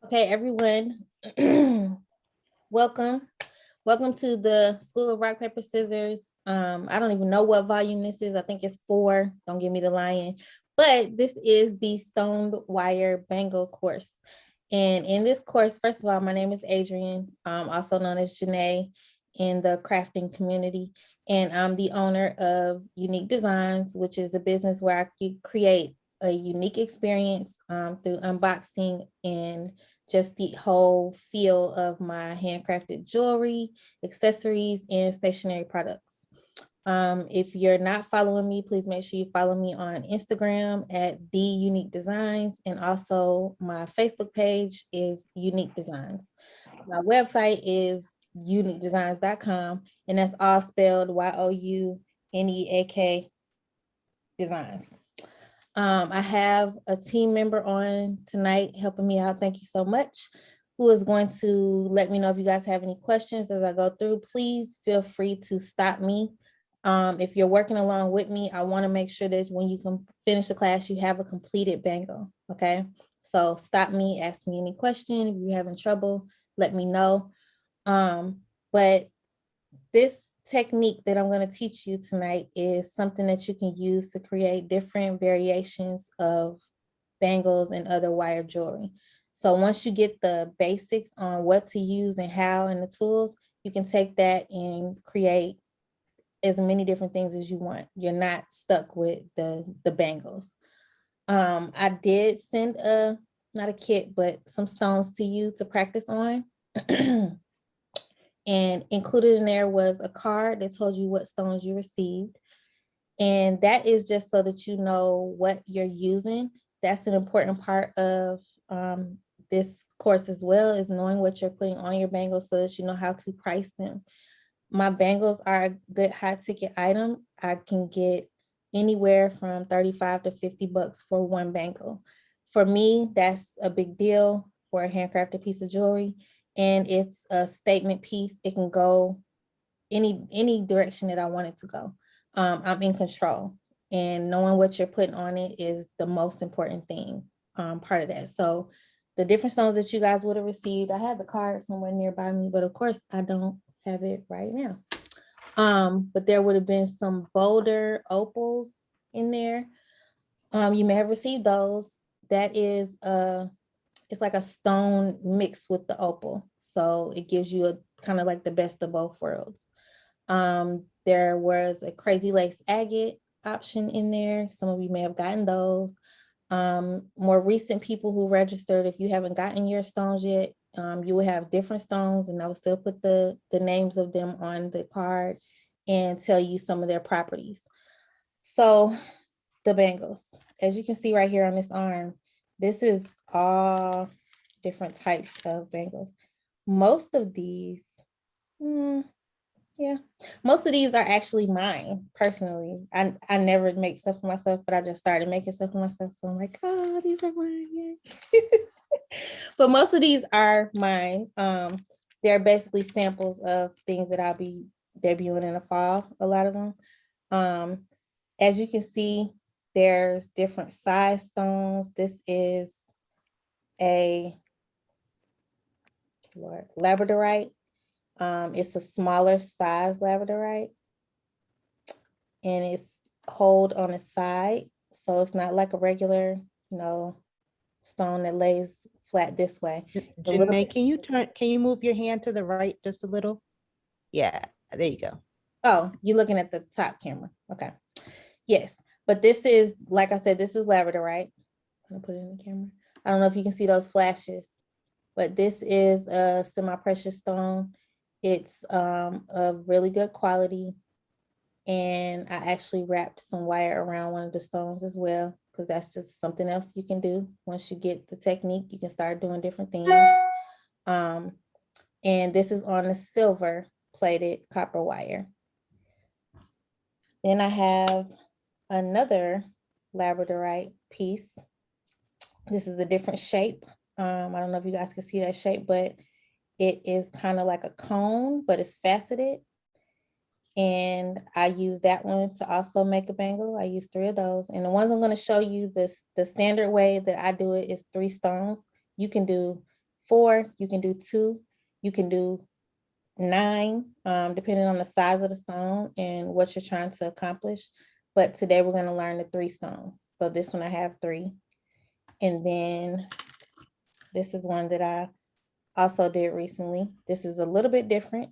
Okay, everyone, welcome. Welcome to the School of Rock, Paper, Scissors. I don't even know what volume this is. I think it's 4. Don't give me the lying. But this is the Stoned Wire Bangle course. And in this course, first of all, my name is Adrienne, also known as Janae in the crafting community. And I'm the owner of Unique Designs, which is a business where I can create a unique experience through unboxing and just the whole feel of my handcrafted jewelry, accessories, and stationery products. If you're not following me, please make sure you follow me on Instagram at The Unique Designs, and also my Facebook page is Unique Designs. My website is uniquedesigns.com, and that's all spelled YOUNEAK Designs. I have a team member on tonight helping me out. Thank you so much. Who is going to let me know if you guys have any questions as I go through. Please feel free to stop me. If you're working along with me, I want to make sure that when you can finish the class, you have a completed bangle. Okay. So stop me, ask me any question. If you're having trouble, let me know. But this technique that I'm going to teach you tonight is something that you can use to create different variations of bangles and other wire jewelry. So once you get the basics on what to use and how and the tools, you can take that and create as many different things as you want. You're not stuck with the bangles. I did send not a kit, but some stones to you to practice on. And included in there was a card that told you what stones you received. And that is just so that you know what you're using. That's an important part of this course as well, is knowing what you're putting on your bangles so that you know how to price them. My bangles are a good high ticket item. I can get anywhere from 35 to 50 bucks for one bangle. For me, that's a big deal for a handcrafted piece of jewelry. And it's a statement piece. It can go any direction that I want it to go. I'm in control, and knowing what you're putting on it is the most important thing, part of that. So the different stones that you guys would have received, I had the card somewhere nearby me, but of course I don't have it right now. But there would have been some bolder opals in there. You may have received those. That is it's like a stone mixed with the opal. So it gives you a kind of like the best of both worlds. There was a crazy lace agate option in there. Some of you may have gotten those. More recent people who registered, if you haven't gotten your stones yet, you will have different stones, and I will still put the names of them on the card and tell you some of their properties. So the bangles, as you can see right here on this arm, this is all different types of bangles. Most of these, yeah, most of these are actually mine personally. I never make stuff for myself, but I just started making stuff for myself. So I'm like, oh, these are mine. Yeah. But most of these are mine. They're basically samples of things that I'll be debuting in the fall, a lot of them. Um, as you can see, there's different size stones. This is a labradorite. It's a smaller size labradorite, and it's hold on the side. So it's not like a regular, stone that lays flat this way. It's a little Janae, bit. can you move your hand to the right just a little? Yeah, there you go. Oh, you're looking at the top camera. Okay. Yes. But this is, like I said, this is labradorite. I'm gonna put it in the camera. I don't know if you can see those flashes, but this is a semi-precious stone. It's of really good quality. And I actually wrapped some wire around one of the stones as well, because that's just something else you can do. Once you get the technique, you can start doing different things. Um, and this is on a silver plated copper wire. Then I have another labradorite piece. This is a different shape. I don't know if you guys can see that shape, but it is kind of like a cone, but it's faceted. And I use that one to also make a bangle. I use 3 of those. And the ones I'm going to show you, the standard way that I do it is 3 stones. You can do 4, you can do 2, you can do 9, depending on the size of the stone and what you're trying to accomplish. But today we're going to learn the 3 stones. So this one I have 3. And then this is one that I also did recently. This is a little bit different,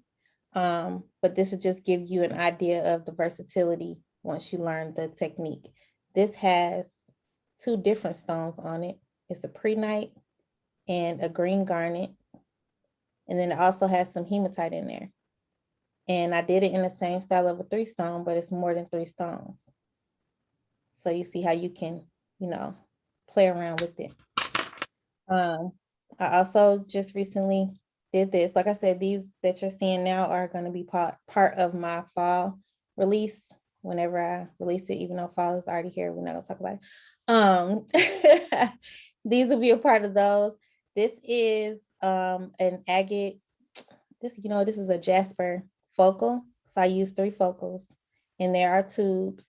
but this will just give you an idea of the versatility once you learn the technique. This has 2 different stones on it. It's a prehnite and a green garnet. And then it also has some hematite in there. And I did it in the same style of a 3 stone, but it's more than 3 stones. So you see how you can, play around with it. I also just recently did this. Like I said, these that you're seeing now are going to be part of my fall release whenever I release it, even though fall is already here. We're not gonna talk about it. These will be a part of those. This is an agate. This is a jasper focal. So I use 3 focals, and there are tubes.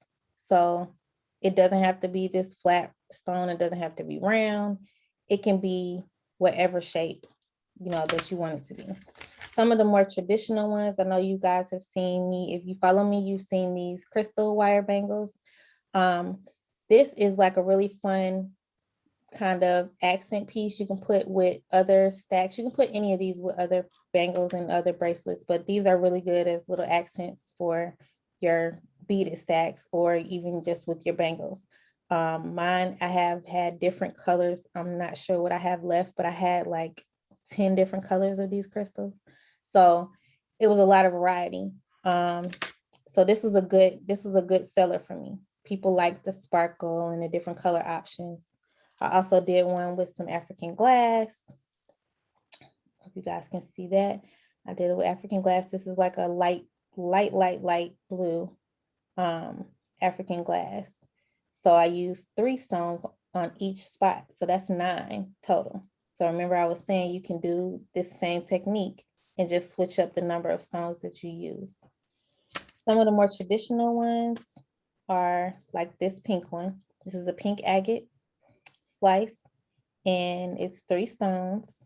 So it doesn't have to be this flat stone. It doesn't have to be round. It can be whatever shape, that you want it to be. Some of the more traditional ones, I know you guys have seen me. If you follow me, you've seen these crystal wire bangles. This is like a really fun kind of accent piece you can put with other stacks. You can put any of these with other bangles and other bracelets, but these are really good as little accents for your beaded stacks or even just with your bangles. Mine, I have had different colors. I'm not sure what I have left, but I had like 10 different colors of these crystals. So it was a lot of variety. So this was a good seller for me. People like the sparkle and the different color options. I also did one with some African glass. Hope you guys can see that. I did it with African glass. This is like a light blue African glass. So I used 3 stones on each spot. So that's 9 total. So remember I was saying you can do this same technique and just switch up the number of stones that you use. Some of the more traditional ones are like this pink one. This is a pink agate slice, and it's 3 stones.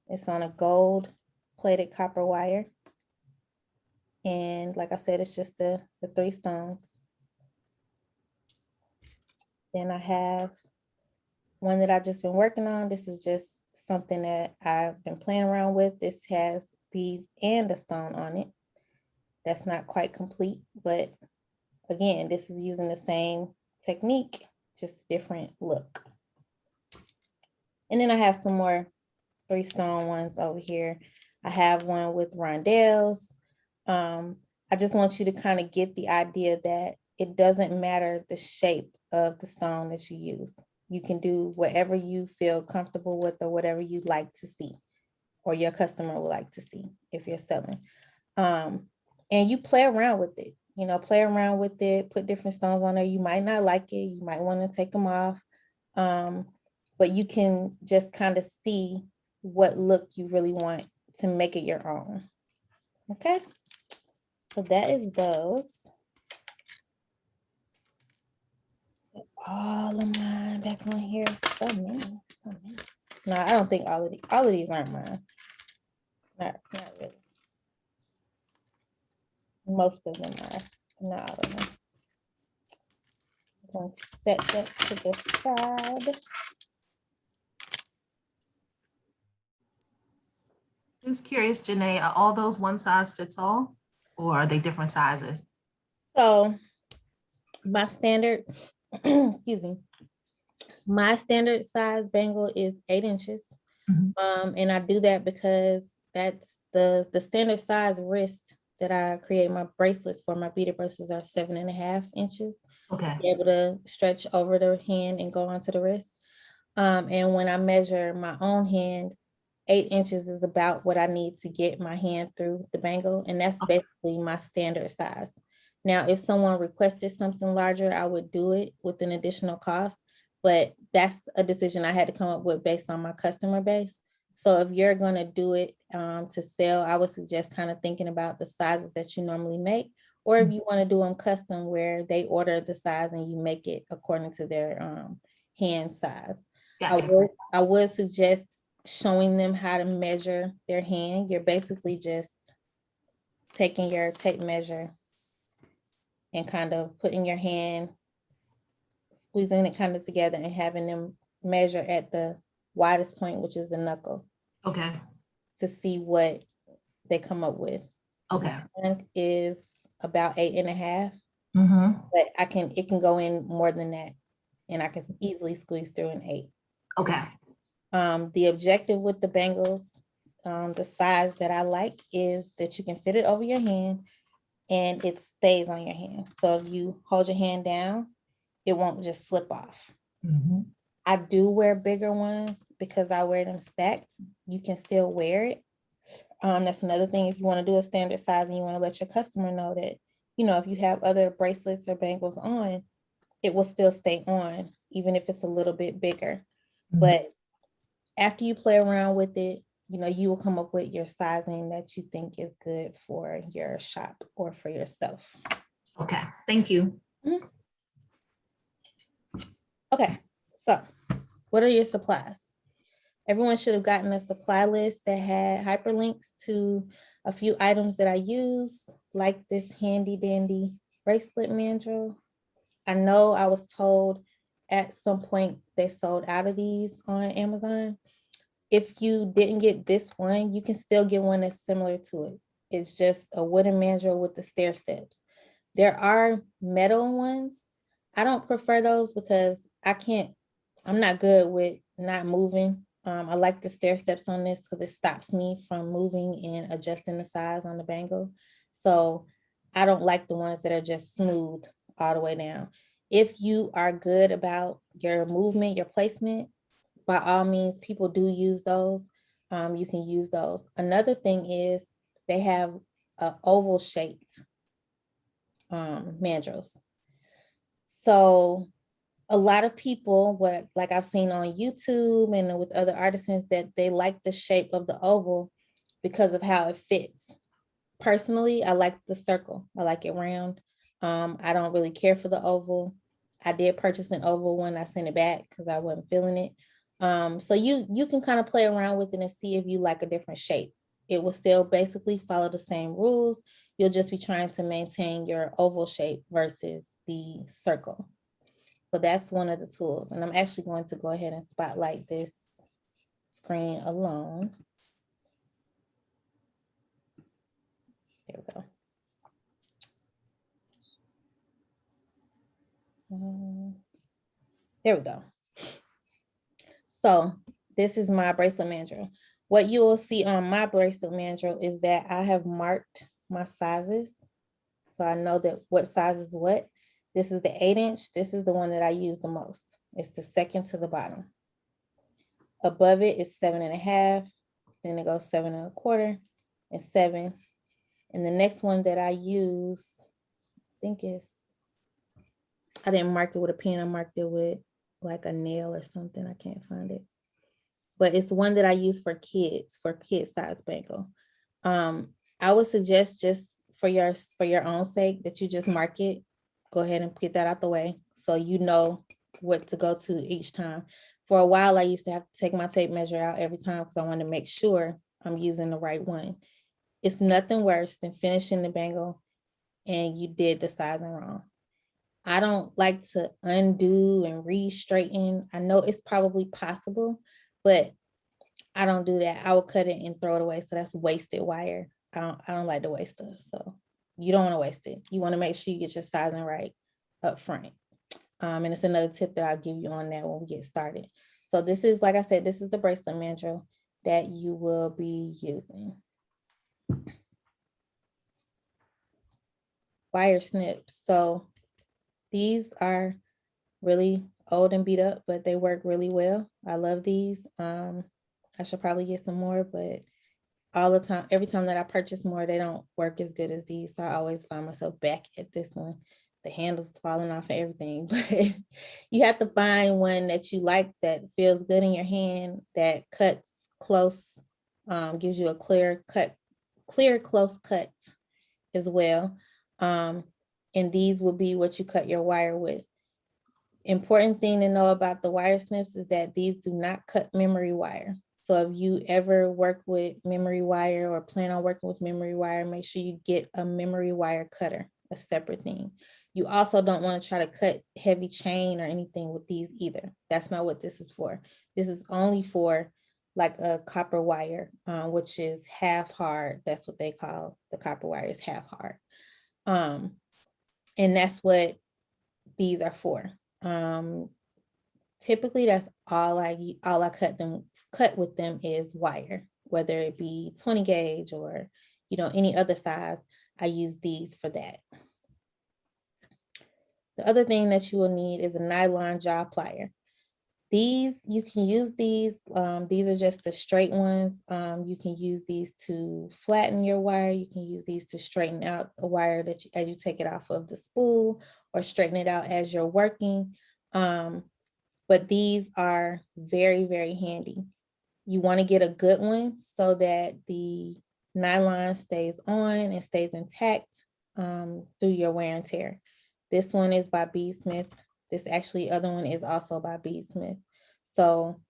It's on a gold plated copper wire. And like I said, it's just the 3 stones. Then I have one that I've just been working on. This is just something that I've been playing around with. This has beads and a stone on it. That's not quite complete, but again, this is using the same technique, just different look. And then I have some more 3 stone ones over here. I have one with rondelles. I just want you to kind of get the idea that it doesn't matter the shape of the stone that you use. You can do whatever you feel comfortable with or whatever you like to see or your customer would like to see if you're selling. And you play around with it, play around with it, put different stones on there. You might not like it. You might want to take them off. But you can just kind of see what look you really want to make it your own. Okay. So that is those. All of mine back on here. So many. No, I don't think all of these aren't mine. Not really. Most of them are, not all of them. I'm going to set that to the side. Just curious, Janae, are all those one size fits all, or are they different sizes? So my standard, excuse me, my standard size bangle is 8 inches. And I do that because that's the standard size wrist that I create my bracelets for. My beaded bracelets are 7.5 inches. Okay. Be able to stretch over the hand and go onto the wrist. And when I measure my own hand, 8 inches is about what I need to get my hand through the bangle. And that's basically my standard size. Now, if someone requested something larger, I would do it with an additional cost, but that's a decision I had to come up with based on my customer base. So if you're going to do it to sell, I would suggest kind of thinking about the sizes that you normally make, or if you want to do them custom where they order the size and you make it according to their hand size. Gotcha. I would suggest showing them how to measure their hand. You're basically just taking your tape measure and kind of putting your hand, squeezing it kind of together and having them measure at the widest point, which is the knuckle, Okay, to see what they come up with. okay. Mine is about 8.5, Mm-hmm. but it can go in more than that, and I can easily squeeze through an 8. Okay, The objective with the bangles, the size that I like is that you can fit it over your hand and it stays on your hand. So if you hold your hand down, it won't just slip off. mm-hmm. I do wear bigger ones because I wear them stacked. You can still wear it. That's another thing. If you want to do a standard size and you want to let your customer know that, if you have other bracelets or bangles on, it will still stay on, even if it's a little bit bigger. Mhm. But after you play around with it, you will come up with your sizing that you think is good for your shop or for yourself. Okay, thank you. Okay, so what are your supplies? Everyone should have gotten a supply list that had hyperlinks to a few items that I use, like this handy dandy bracelet mandrel. I know I was told at some point they sold out of these on Amazon. If you didn't get this one, you can still get one that's similar to it. It's just a wooden mandrel with the stair steps. There are metal ones. I don't prefer those because I'm not good with not moving. I like the stair steps on this because it stops me from moving and adjusting the size on the bangle. So I don't like the ones that are just smooth all the way down. If you are good about your movement, your placement, by all means, people do use those. You can use those. Another thing is they have oval shaped mandrels. So a lot of people, like I've seen on YouTube and with other artisans, that they like the shape of the oval because of how it fits. Personally, I like the circle. I like it round. I don't really care for the oval. I did purchase an oval one. I sent it back because I wasn't feeling it. So you can kind of play around with it and see if you like a different shape. It will still basically follow the same rules. You'll just be trying to maintain your oval shape versus the circle. So that's one of the tools. And I'm actually going to go ahead and spotlight this screen alone. There we go. There we go. So this is my bracelet mandrel. What you will see on my bracelet mandrel is that I have marked my sizes. So I know that what size is what. This is the 8-inch. This is the one that I use the most. It's the second to the bottom. Above it is 7.5. Then it goes 7.25 and 7. And the next one that I use, I didn't mark it with a pen. I marked it with like a nail or something. I can't find it. But it's the one that I use for kid size bangle. I would suggest just for your own sake that you just mark it. Go ahead and get that out the way so you know what to go to each time. For a while, I used to have to take my tape measure out every time because I wanted to make sure I'm using the right one. It's nothing worse than finishing the bangle and you did the sizing wrong. I don't like to undo and re-straighten. I know it's probably possible, but I don't do that. I will cut it and throw it away. So that's wasted wire. I don't like to waste stuff. So you don't want to waste it. You want to make sure you get your sizing right up front. And it's another tip that I'll give you on that when we get started. So this is, like I said, this is the bracelet mandrel that you will be using. Wire snips. So these are really old and beat up, but they work really well. I love these. I should probably get some more, but all the time, every time that I purchase more, they don't work as good as these. So I always find myself back at this one. The handles falling off and everything, but you have to find one that you like, that feels good in your hand, that cuts close, gives you a clear, close cut as well. And these will be what you cut your wire with. Important thing to know about the wire snips is that these do not cut memory wire. So if you ever work with memory wire or plan on working with memory wire, make sure you get a memory wire cutter, a separate thing. You also don't want to try to cut heavy chain or anything with these either. That's not what this is for. This is only for like a copper wire, which is half hard. That's what they call the copper wire, is half hard. And that's what these are for. Typically that's all I cut with them is wire, whether it be 20 gauge or any other size. I use these for that. The other thing that you will need is a nylon jaw plier. These, you can use these. These are just the straight ones. You can use these to flatten your wire. You can use these to straighten out a wire that as you take it off of the spool, or straighten it out as you're working. But these are very, very handy. You want to get a good one so that the nylon stays on and stays intact through your wear and tear. This one is by B. Smith. This other one is also by B. Smith. So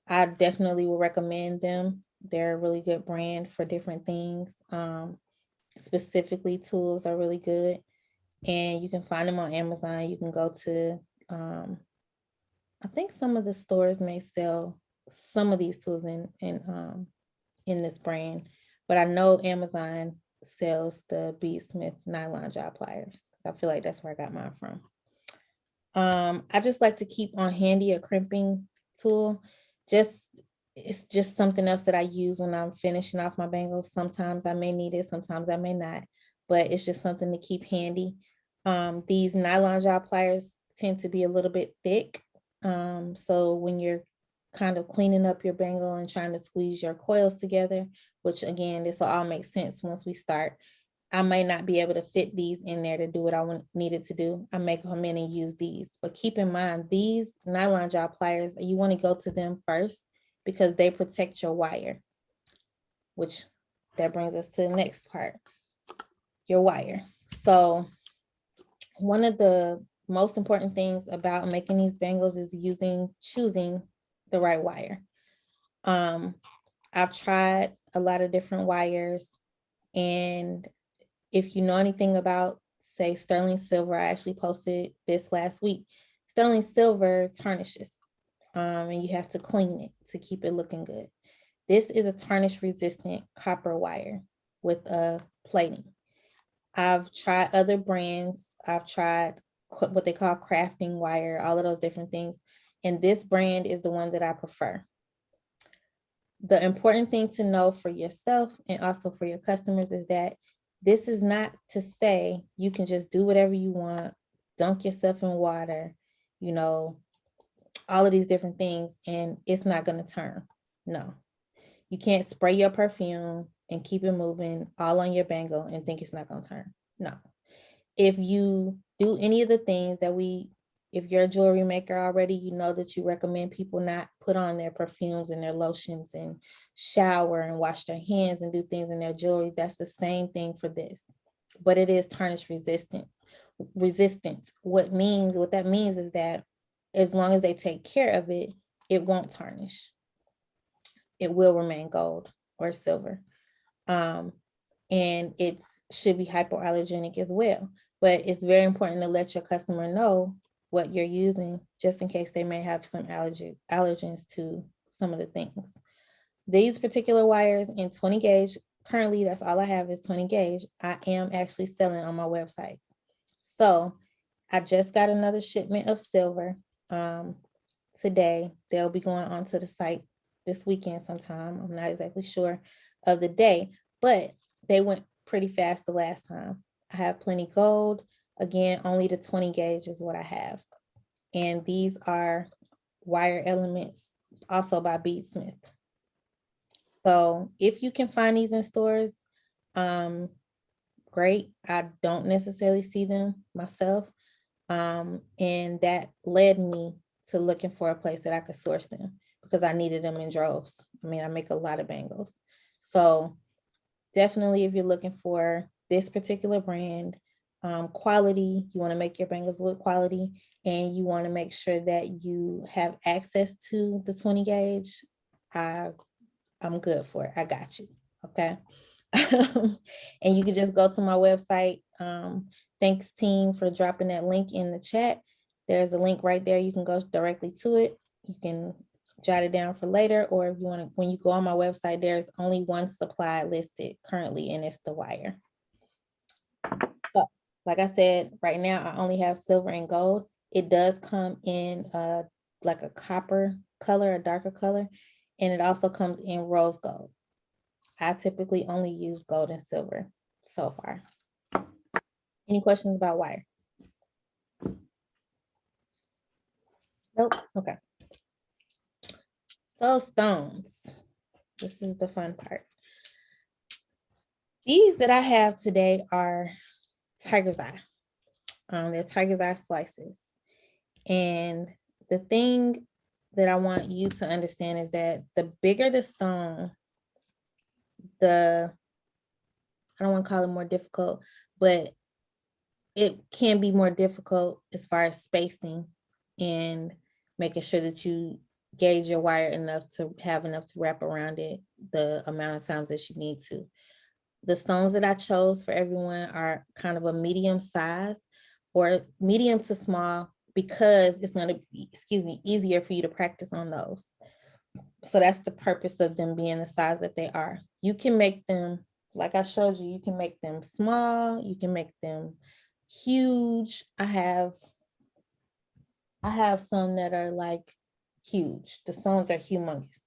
I definitely will recommend them. They're a really good brand for different things. Specifically, tools are really good. And you can find them on Amazon. You can go to, I think some of the stores may sell some of these tools in this brand, but I know Amazon sells the B. Smith nylon jaw pliers. I feel like that's where I got mine from. I just like to keep on handy a crimping tool. It's just something else that I use when I'm finishing off my bangles. Sometimes I may need it, sometimes I may not, but it's just something to keep handy. These nylon jaw pliers tend to be a little bit thick. So when you're kind of cleaning up your bangle and trying to squeeze your coils together, which again, this will all make sense once we start, I might not be able to fit these in there to do what I needed to do. I may come in and use these, but keep in mind, these nylon jaw pliers, you want to go to them first because they protect your wire, which that brings us to the next part, your wire. So one of the most important things about making these bangles is choosing the right wire. I've tried a lot of different wires, and if you know anything about, say, sterling silver, I actually posted this last week. Sterling silver tarnishes, and you have to clean it to keep it looking good. This is a tarnish resistant copper wire with a plating. I've tried other brands. I've tried what they call crafting wire, all of those different things. And this brand is the one that I prefer. The important thing to know for yourself and also for your customers is that this is not to say you can just do whatever you want, dunk yourself in water, all of these different things, and it's not going to turn. No, you can't spray your perfume and keep it moving all on your bangle and think it's not going to turn. No. If you do any of the things that if you're a jewelry maker already, you know that you recommend people not put on their perfumes and their lotions and shower and wash their hands and do things in their jewelry. That's the same thing for this, but it is tarnish resistant. What that means is that as long as they take care of it, it won't tarnish. It will remain gold or silver. And it should be hypoallergenic as well. But it's very important to let your customer know what you're using, just in case they may have some allergens to some of the things. These particular wires in 20 gauge, currently that's all I have is 20 gauge. I am actually selling on my website. So I just got another shipment of silver today. They'll be going onto the site this weekend sometime. I'm not exactly sure of the day, but they went pretty fast the last time. I have plenty gold. Again, only the 20 gauge is what I have. And these are wire elements, also by B. Smith. So if you can find these in stores, great. I don't necessarily see them myself. And that led me to looking for a place that I could source them because I needed them in droves. I mean, I make a lot of bangles. So definitely if you're looking for this particular brand, quality, you want to make your bangles with quality, and you want to make sure that you have access to the 20 gauge, I I'm good for it. I got you. Okay. And you can just go to my website. Thanks team for dropping that link in the chat. There's a link right there. You can go directly to it. You can jot it down for later, or if you want to, when you go on my website, there's only one supply listed currently, and it's the wire. So like I said, right now I only have silver and gold. It does come in like a copper color, a darker color, and it also comes in rose gold. I typically only use gold and silver so far. Any questions about wire? Nope. Okay. So stones. This is the fun part. These that I have today are tiger's eye. They're tiger's eye slices. And the thing that I want you to understand is that the bigger the stone, I don't want to call it more difficult, but it can be more difficult as far as spacing and making sure that you gauge your wire enough to have enough to wrap around it the amount of times that you need to. The stones that I chose for everyone are kind of a medium size or medium to small, because it's going to be, easier for you to practice on those. So that's the purpose of them being the size that they are. You can make them, like I showed you, you can make them small, you can make them huge. I have some that are like huge. The stones are humongous.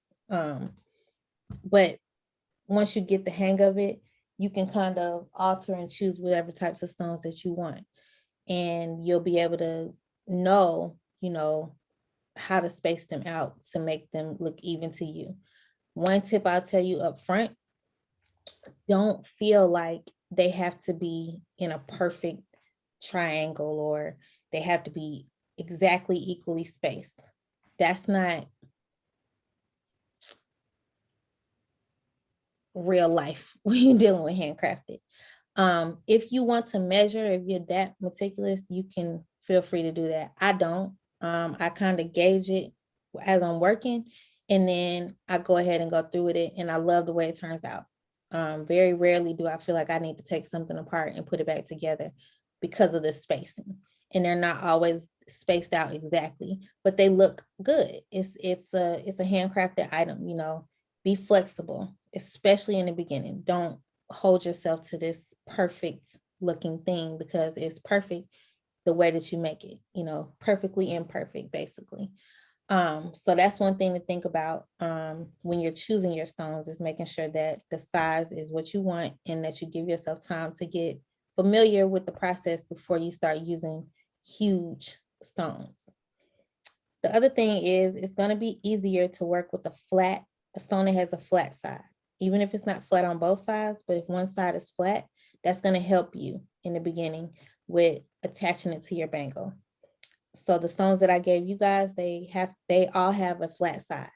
But once you get the hang of it, you can kind of alter and choose whatever types of stones that you want. And you'll be able to know, how to space them out to make them look even to you. One tip I'll tell you up front, don't feel like they have to be in a perfect triangle or they have to be exactly equally spaced. That's not real life when you're dealing with handcrafted. If you want to measure, if you're that meticulous, you can feel free to do that. I don't. I kind of gauge it as I'm working, and then I go ahead and go through with it, and I love the way it turns out. Very rarely do I feel like I need to take something apart and put it back together because of the spacing. And they're not always spaced out exactly, but they look good. It's a handcrafted item, Be flexible, especially in the beginning. Don't hold yourself to this perfect looking thing because it's perfect the way that you make it, perfectly imperfect, basically. So that's one thing to think about when you're choosing your stones, is making sure that the size is what you want and that you give yourself time to get familiar with the process before you start using huge stones. The other thing is it's going to be easier to work with a stone that has a flat side, even if it's not flat on both sides, but if one side is flat, that's going to help you in the beginning with attaching it to your bangle. So the stones that I gave you guys, they all have a flat side.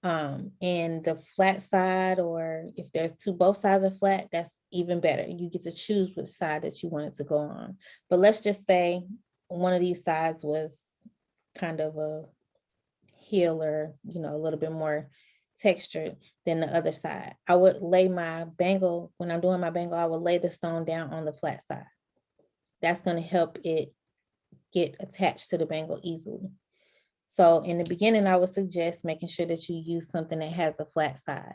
And the flat side, or if there's both sides are flat, that's even better. You get to choose which side that you want it to go on. But let's just say one of these sides was kind of a heel, or a little bit more textured than the other side. I would lay my bangle, when I'm doing my bangle, I would lay the stone down on the flat side. That's going to help it get attached to the bangle easily. So in the beginning, I would suggest making sure that you use something that has a flat side.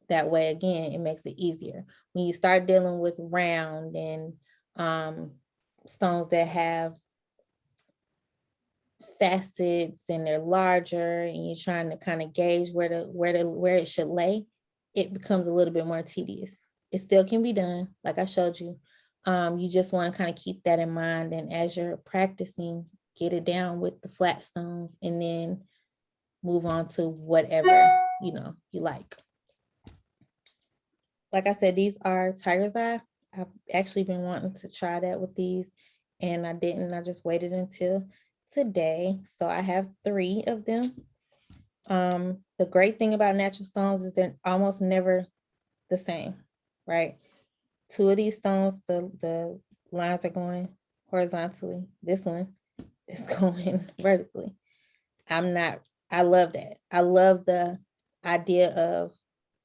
That way, again, it makes it easier. When you start dealing with round and stones that have facets and they're larger, and you're trying to kind of gauge where it should lay, it becomes a little bit more tedious. It still can be done, like I showed you. You just want to kind of keep that in mind, and as you're practicing, get it down with the flat stones, and then move on to whatever you like. Like I said, these are tiger's eye. I've actually been wanting to try that with these, and I didn't. I just waited until today. So I have 3 of them. The great thing about natural stones is they're almost never the same, right? 2 of these stones, the lines are going horizontally. This one is going vertically. I love that. I love the idea of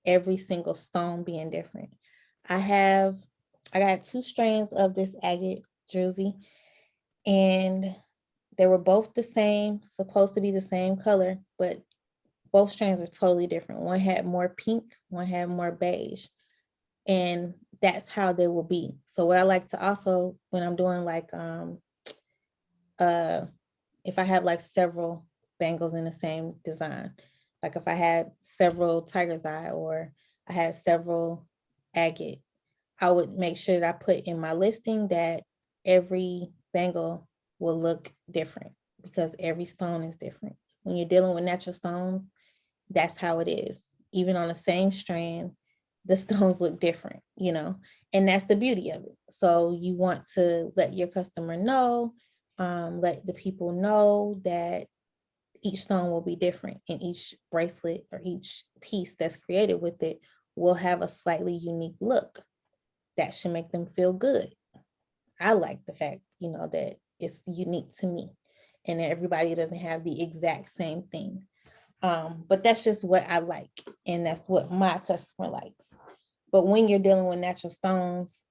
every single stone being different. I got 2 strands of this agate druzy, and they were both the same, supposed to be the same color, but both strands are totally different. One had more pink, one had more beige, and that's how they will be. So what I like to also, when I'm doing like uh if I have like several bangles in the same design, like if I had several tiger's eye or I had several agate, I would make sure that I put in my listing that every bangle will look different because every stone is different. When you're dealing with natural stones, that's how it is. Even on the same strand, the stones look different, you know, and that's the beauty of it. So you want to let your customer know, let the people know that each stone will be different, and each bracelet or each piece that's created with it will have a slightly unique look. That should make them feel good. I like the fact, you know, that it's unique to me and that everybody doesn't have the exact same thing. But that's just what I like, and that's what my customer likes. But when you're dealing with natural stones,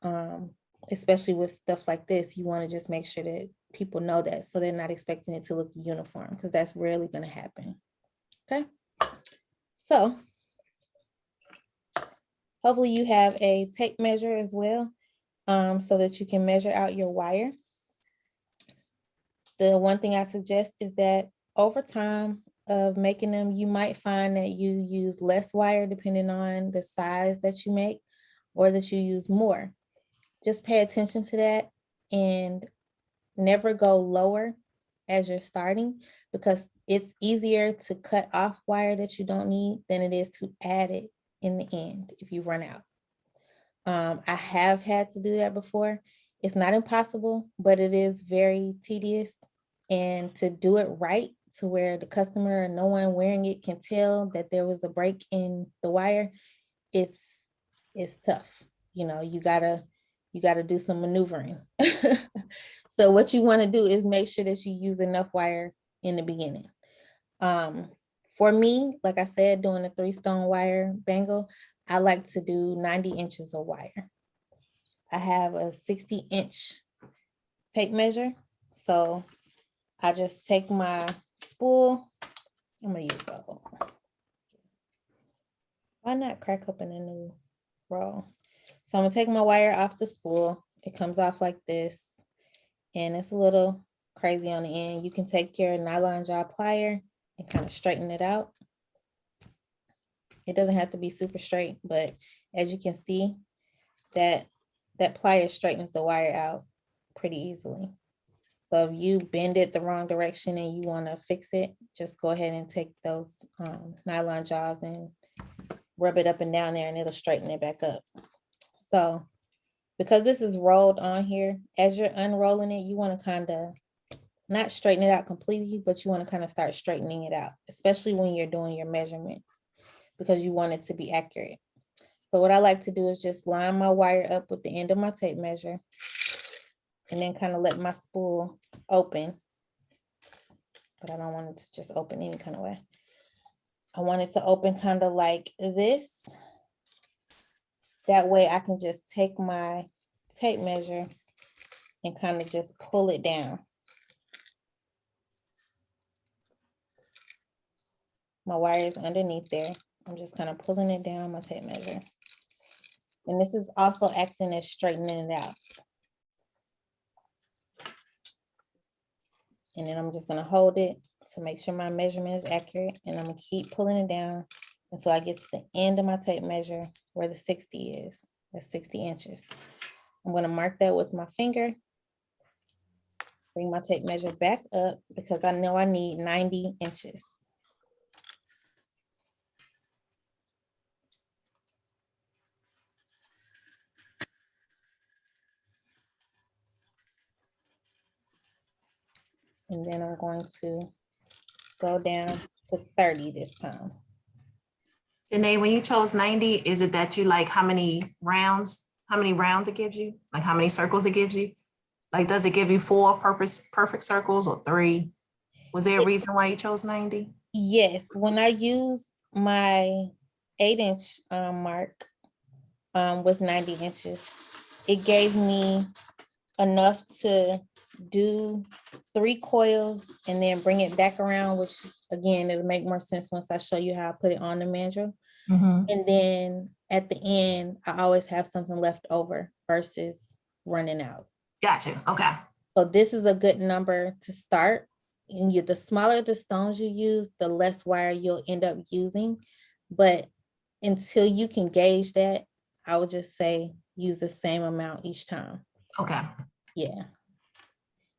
especially with stuff like this, you want to just make sure that people know that, so they're not expecting it to look uniform, because that's rarely going to happen. Okay. So hopefully you have a tape measure as well, so that you can measure out your wire. The one thing I suggest is that over time of making them, you might find that you use less wire depending on the size that you make, or that you use more. Just pay attention to that and never go lower as you're starting, because it's easier to cut off wire that you don't need than it is to add it in the end if you run out. I have had to do that before. It's not impossible, but it is very tedious. And to do it right, to where the customer and no one wearing it can tell that there was a break in the wire, it's tough. You know, you gotta do some maneuvering. So what you want to do is make sure that you use enough wire in the beginning. For me, like I said, doing a 3-stone wire bangle, I like to do 90 inches of wire. I have a 60-inch tape measure. So I just take my spool. I'm gonna use gold. Why not crack open a new roll? So I'm gonna take my wire off the spool. It comes off like this, and it's a little crazy on the end. You can take your nylon jaw plier and kind of straighten it out. It doesn't have to be super straight, but as you can see, that plier straightens the wire out pretty easily. So if you bend it the wrong direction and you want to fix it, just go ahead and take those nylon jaws and rub it up and down there, and it'll straighten it back up. So because this is rolled on here, as you're unrolling it, you want to kind of not straighten it out completely, but you want to kind of start straightening it out, especially when you're doing your measurements, because you want it to be accurate. So what I like to do is just line my wire up with the end of my tape measure, and then kind of let my spool open. But I don't want it to just open any kind of way. I want it to open kind of like this. That way I can just take my tape measure and kind of just pull it down. My wire is underneath there. I'm just kind of pulling it down my tape measure. And this is also acting as straightening it out. And then I'm just gonna hold it to make sure my measurement is accurate. And I'm gonna keep pulling it down until I get to the end of my tape measure where the 60 is. That's 60 inches. I'm gonna mark that with my finger. Bring my tape measure back up because I know I need 90 inches. And then I'm going to go down to 30 this time. Janae, when you chose 90, is it that you like how many rounds it gives you? Like how many circles it gives you? Like, does it give you 4 perfect circles or 3? Was there a reason why you chose 90? Yes, when I use my 8-inch mark with 90 inches. It gave me enough to do 3 coils and then bring it back around, which again, it'll make more sense once I show you how I put it on the mandrel. Mhm. And then at the end, I always have something left over versus running out. Gotcha. Okay. So this is a good number to start. And the smaller the stones you use, the less wire you'll end up using. But until you can gauge that, I would just say use the same amount each time. Okay. Yeah.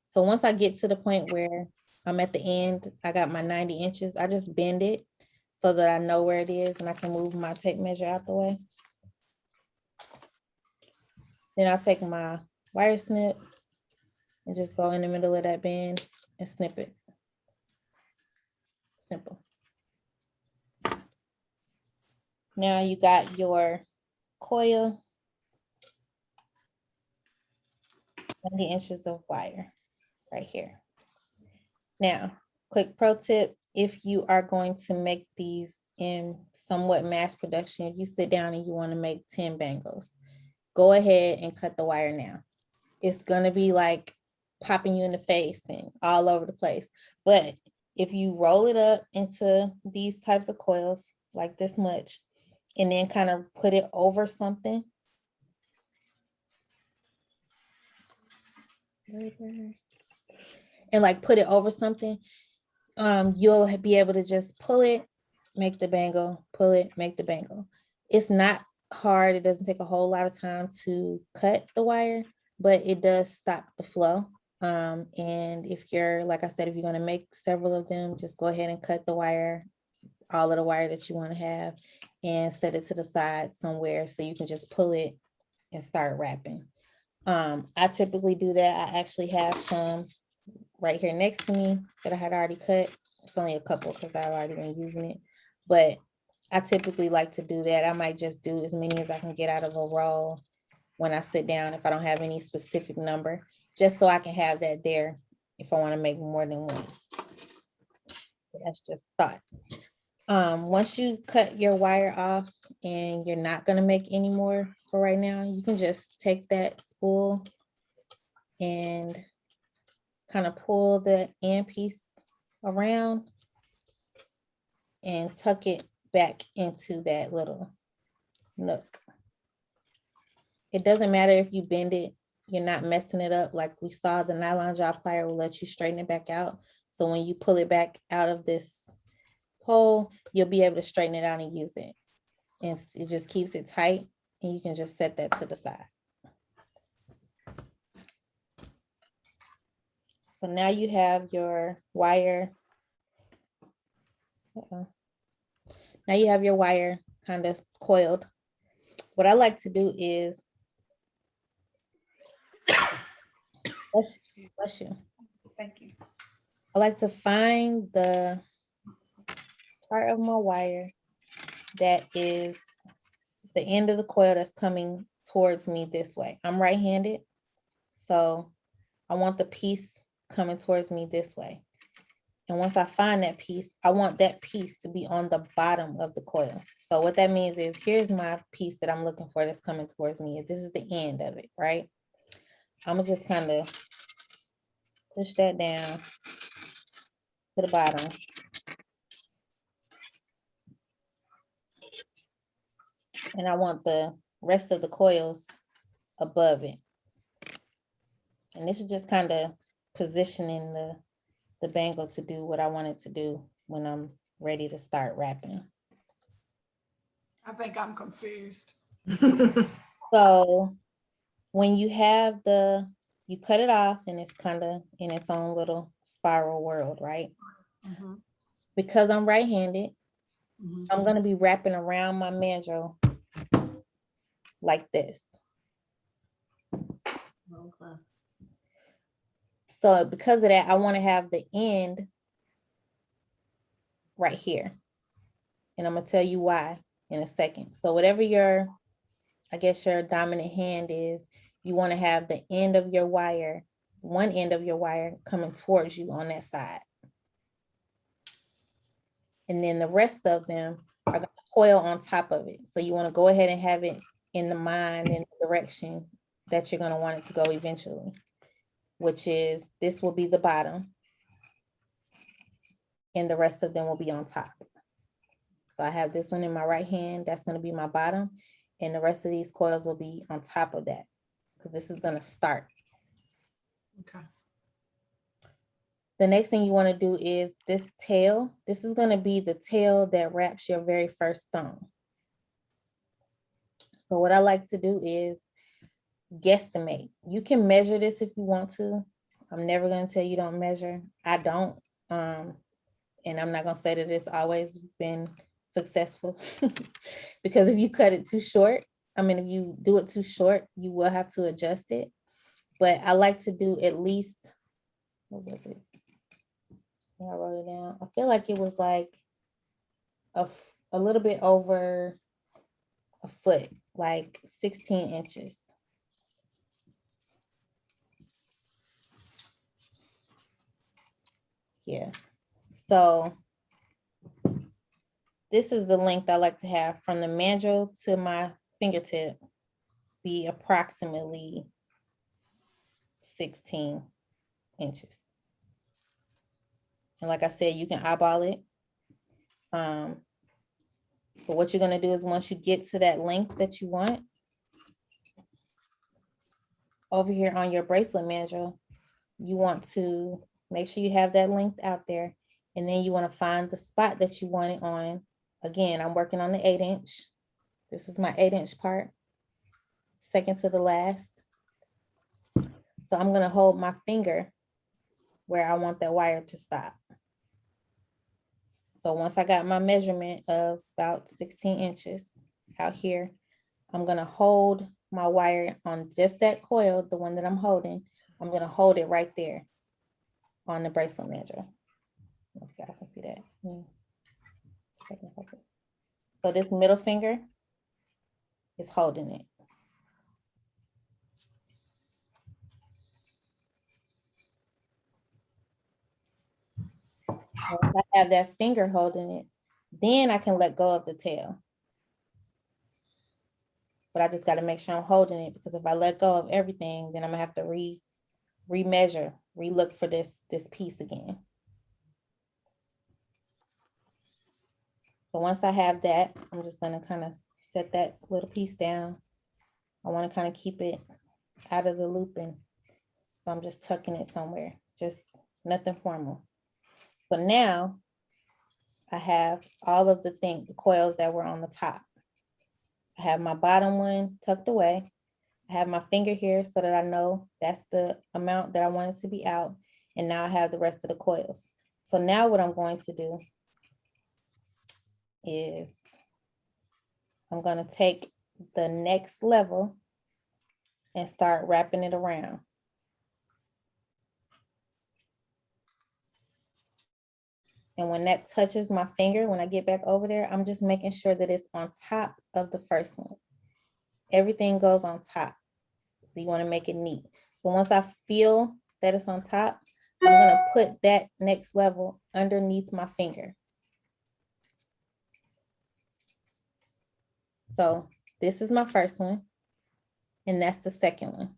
So once I get to the point where I'm at the end, I got my 90 inches, I just bend it so that I know where it is and I can move my tape measure out the way. Then I'll take my wire snip and just go in the middle of that bend and snip it. Simple. Now you got your coil, 90 inches of wire right here. Now, quick pro tip, if you are going to make these in somewhat mass production, if you sit down and you want to make 10 bangles, go ahead and cut the wire now. It's gonna be like popping you in the face and all over the place. But if you roll it up into these types of coils, like this much, and then kind of put it over something. And like put it over something, you'll be able to just pull it, make the bangle, pull it, make the bangle. It's not hard. It doesn't take a whole lot of time to cut the wire, but it does stop the flow. And if you're, like I said, if you're going to make several of them, just go ahead and cut the wire, all of the wire that you want to have, and set it to the side somewhere so you can just pull it and start wrapping. I typically do that. I actually have some right here next to me that I had already cut. It's only a couple because I've already been using it, but I typically like to do that. I might just do as many as I can get out of a roll when I sit down if I don't have any specific number, just so I can have that there if I want to make more than one. That's just thought. Once you cut your wire off and you're not going to make any more for right now, you can just take that spool and kind of pull the end piece around and tuck it back into that little nook. It doesn't matter if you bend it, you're not messing it up. Like we saw, the nylon jaw plier will let you straighten it back out. So when you pull it back out of this hole, you'll be able to straighten it out and use it. And it just keeps it tight, and you can just set that to the side. So now you have your wire. Now you have your wire kind of coiled. What I like to do is, bless you. Thank you. I like to find the part of my wire that is the end of the coil that's coming towards me this way. I'm right-handed, so I want the piece coming towards me this way. And once I find that piece, I want that piece to be on the bottom of the coil. So what that means is, here's my piece that I'm looking for that's coming towards me. This is the end of it, right? I'm gonna just kind of push that down to the bottom. And I want the rest of the coils above it. And this is just kind of positioning the bangle to do what I want it to do when I'm ready to start wrapping. I think I'm confused. So when you have you cut it off and it's kind of in its own little spiral world, right? Mhm, Because I'm right-handed, mhm. I'm going to be wrapping around my mandrel like this. Okay. So because of that, I want to have the end right here. And I'm going to tell you why in a second. So whatever your, I guess your dominant hand is, you want to have the end of your wire, one end of your wire coming towards you on that side. And then the rest of them are going to coil on top of it. So you want to go ahead and have it in the mind and the direction that you're going to want it to go eventually, which is this will be the bottom and the rest of them will be on top. So I have this one in my right hand, that's going to be my bottom, and the rest of these coils will be on top of that because this is going to start. Okay. The next thing you want to do is this tail. This is going to be the tail that wraps your very first stone. So what I like to do is guesstimate. You can measure this if you want to. I'm never going to tell you don't measure. I don't. And I'm not going to say that it's always been successful because if you cut it too short, if you do it too short, you will have to adjust it. But I like to do at least, what was it? I wrote it down. I feel like it was like a little bit over a foot, like 16 inches. Yeah. So this is the length I like to have from the mandrel to my fingertip, be approximately 16 inches. And like I said, you can eyeball it. But what you're going to do is once you get to that length that you want, over here on your bracelet mandrel, you want to make sure you have that length out there. And then you want to find the spot that you want it on. Again, I'm working on the 8-inch. This is my 8-inch part, second to the last. So I'm going to hold my finger where I want that wire to stop. So once I got my measurement of about 16 inches out here, I'm going to hold my wire on just that coil, the one that I'm holding. I'm going to hold it right there on the bracelet mandrel. If you guys can see that. So this middle finger is holding it. Once I have that finger holding it, then I can let go of the tail. But I just got to make sure I'm holding it because if I let go of everything, then I'm gonna have to remeasure, relook for this piece again. So once I have that, I'm just gonna kind of set that little piece down. I want to kind of keep it out of the looping. So I'm just tucking it somewhere, just nothing formal. So now I have all of the coils that were on the top. I have my bottom one tucked away. I have my finger here so that I know that's the amount that I want it to be out. And now I have the rest of the coils. So now what I'm going to do is I'm going to take the next level and start wrapping it around. And when that touches my finger, when I get back over there, I'm just making sure that it's on top of the first one. Everything goes on top. So you want to make it neat. So once I feel that it's on top, I'm going to put that next level underneath my finger. So this is my first one, and that's the second one.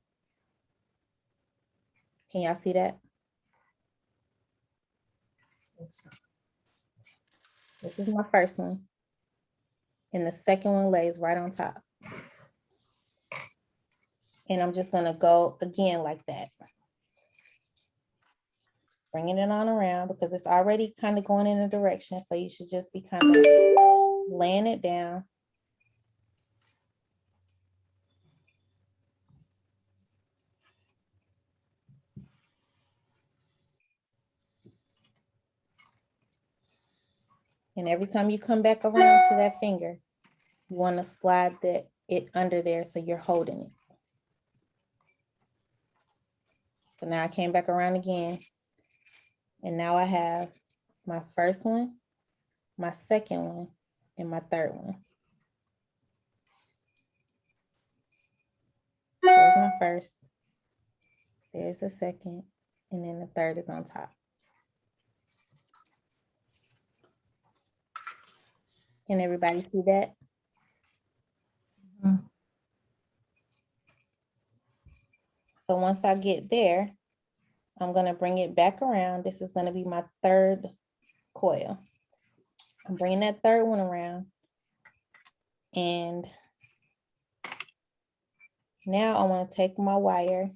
Can y'all see that? This is my first one, and the second one lays right on top. And I'm just gonna go again like that. Bringing it on around because it's already kind of going in a direction, so you should just be kind of laying it down. And every time you come back around to that finger, you want to slide it under there so you're holding it. So now I came back around again, and now I have my first one, my second one, and my third one. There's my first, there's the second, and then the third is on top. Can everybody see that? Mhm. So once I get there, I'm gonna bring it back around. This is gonna be my third coil. I'm bringing that third one around. And now I want to take my wire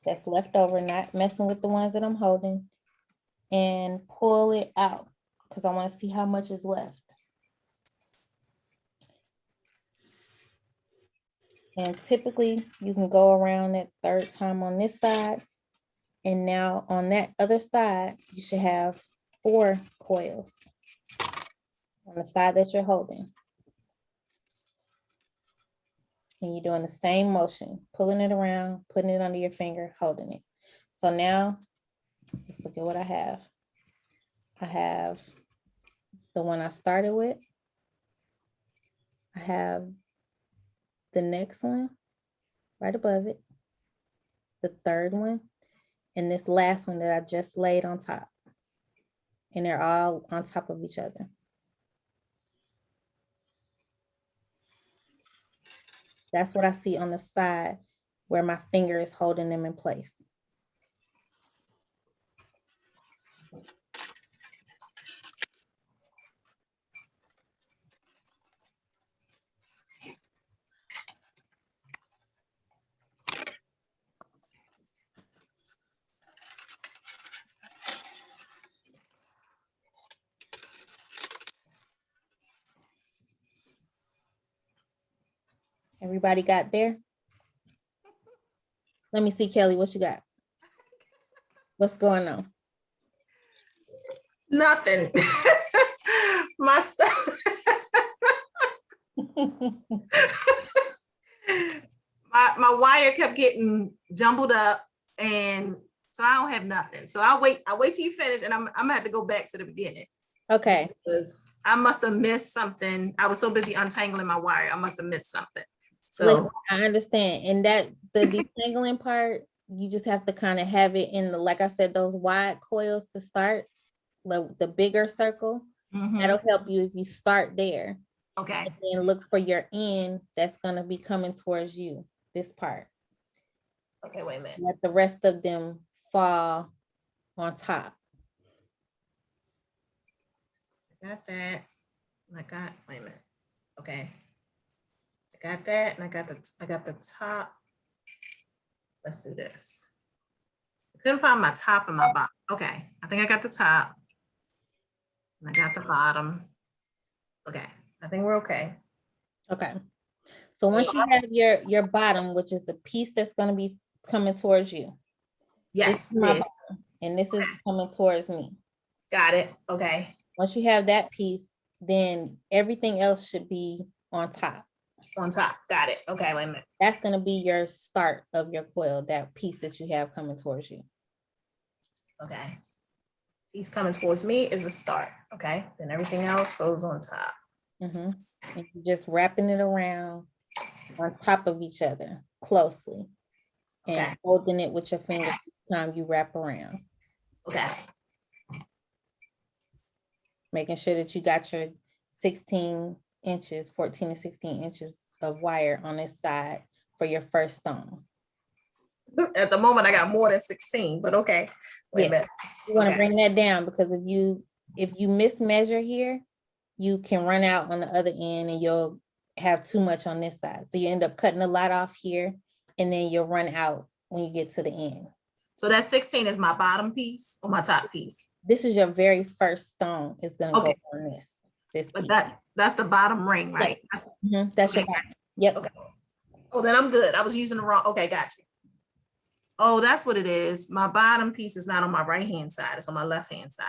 that's left over, not messing with the ones that I'm holding, and pull it out because I want to see how much is left. And typically you can go around that third time on this side. And now on that other side, you should have 4 coils on the side that you're holding. And you're doing the same motion, pulling it around, putting it under your finger, holding it. So now let's look at what I have. I have the one I started with. I have the next one right above it, the third one, and this last one that I just laid on top. And they're all on top of each other. That's what I see on the side where my finger is holding them in place. Everybody got there? Let me see, Kelly, what you got? What's going on? Nothing. My stuff. My wire kept getting jumbled up, and so I don't have nothing. So I wait till you finish, and I'm gonna have to go back to the beginning Okay, because I must have missed something. I was so busy untangling my wire, I must have missed something. listen, So I understand. And that the detangling part, you just have to kind of have it in the, like I said, those wide coils to start, the bigger circle. mhm. That'll help you if you start there Okay, and look for your end that's gonna be coming towards you, this part. okay, wait a minute. Let the rest of them fall on top. Got that. And wait a minute. Okay. I got that, and I got the top. Let's do this. I couldn't find my top and my bottom. Okay, I think I got the top. And I got the bottom. Okay, I think we're okay. Okay. So once you have your bottom, which is the piece that's gonna be coming towards you. This Yes, is my yes, bottom, and this is coming towards me. got it. Okay, Once you have that piece, then everything else should be on top. on top. Got it. Okay, wait a minute. That's gonna be your start of your coil, that piece that you have coming towards you. Okay. Piece coming towards me is a start. Okay, then everything else goes on top. Mhm. And you're just wrapping it around on top of each other closely. Okay, And holding it with your fingers each time you wrap around. okay, Making sure that you got your 16 inches, 14 to 16 inches of wire on this side for your first stone. At the moment, I got more than 16, but okay. Wait a minute. You want to Okay. bring that down because if you mismeasure here, you can run out on the other end and you'll have too much on this side. So you end up cutting a lot off here and then you'll run out when you get to the end. So that 16 is my bottom piece or my top piece? This is your very first stone. It's gonna Okay. go on this But piece. that's the bottom ring, right? That's your Okay. bottom. Yep. Okay. Oh, then I'm good. I was using the wrong. Okay, got you. Oh, that's what it is. My bottom piece is not on my right-hand side. It's on my left-hand side.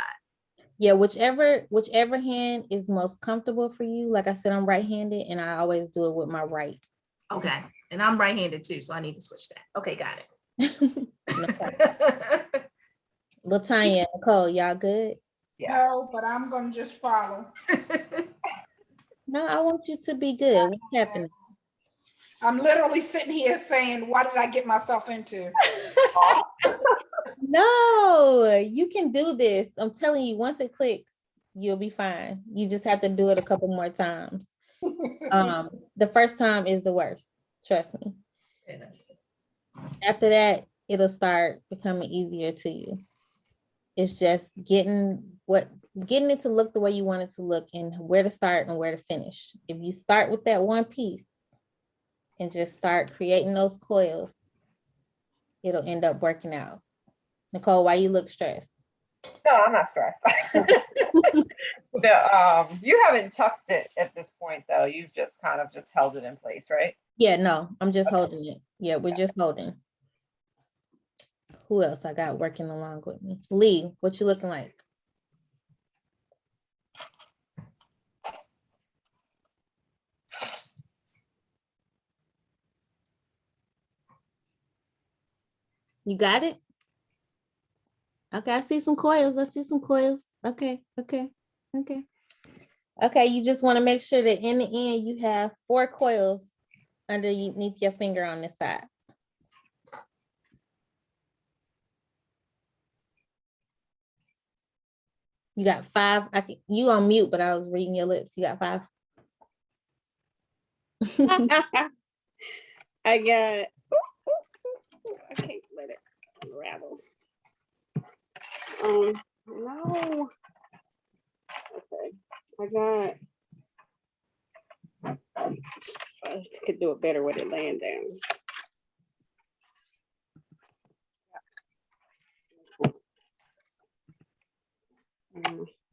Yeah, whichever hand is most comfortable for you. Like I said, I'm right-handed and I always do it with my right. Okay. And I'm right-handed too, so I need to switch that. Okay, got No problem. it. Latanya, Nicole, y'all good? No, but I'm gonna just follow. No, I want you to be good. What's happening? I'm literally sitting here saying, what did I get myself into? No, you can do this. I'm telling you, once it clicks, You'll be fine. You just have to do it a couple more times. The first time is the worst. Trust me. After that, it'll start becoming easier to you. It's just getting it to look the way you want it to look and where to start and where to finish. If you start with that one piece and just start creating those coils, it'll end up working out. Nicole, why you look stressed? No, I'm not stressed. You haven't tucked it at this point though. You've just kind of just held it in place, right? Yeah, no, I'm just holding it. Yeah, we're just holding. Who else I got working along with me? Lee, what you looking like? You got it? Okay, I see some coils. Let's see some coils. Okay. Okay, you just want to make sure that in the end you have 4 coils underneath your finger on this side. You got 5. You on mute, but I was reading your lips. You got 5. I got. I can't let it unravel. No. Okay, I got. I could do it better with it laying down.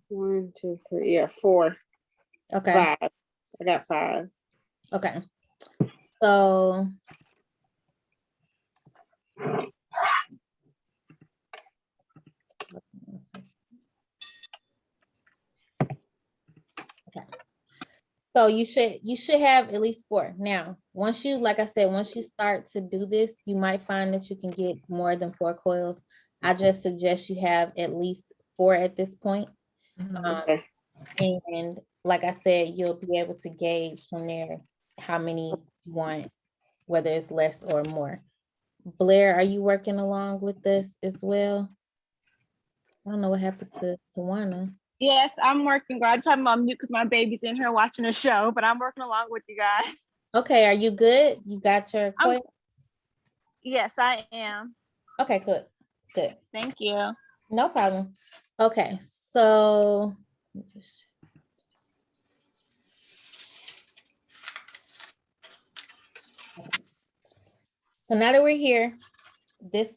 1, 2, 3. Yeah, 4. Okay. 5. I got 5. Okay. So okay. So you should have at least 4. Now, once you, like I said, once you start to do this, you might find that you can get more than 4 coils. I just suggest you have at least 4 at this point. Okay. And like I said, you'll be able to gauge from there how many you want, whether it's less or more. Blair, are you working along with this as well? I don't know what happened to Tawana. Yes, I'm working. I just have my mute because my baby's in here watching a show, but I'm working along with you guys. Okay, are you good? You got your coil? Yes, I am. Okay, good. Good. Thank you. No problem. Okay, so now that we're here, the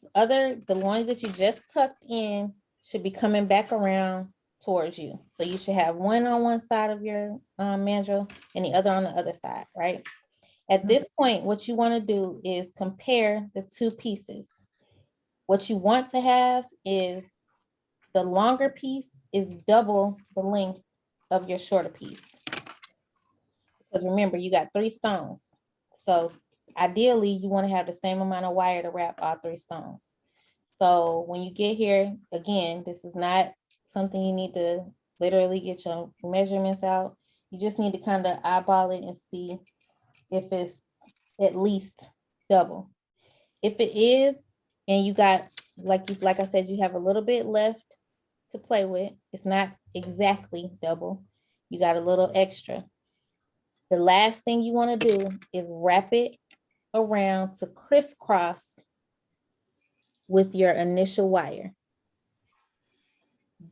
ones that you just tucked in should be coming back around towards you. So you should have one on one side of your mandrel and the other on the other side, right? At this point, what you want to do is compare the 2 pieces. What you want to have is the longer piece is double the length of your shorter piece. Because remember, you got 3 stones. So ideally, you want to have the same amount of wire to wrap all 3 stones. So when you get here, again, this is not something you need to literally get your measurements out. You just need to kind of eyeball it and see if it's at least double. If it is, and you got, like I said, you have a little bit left to play with. It's not exactly double. You got a little extra. The last thing you want to do is wrap it around to crisscross with your initial wire.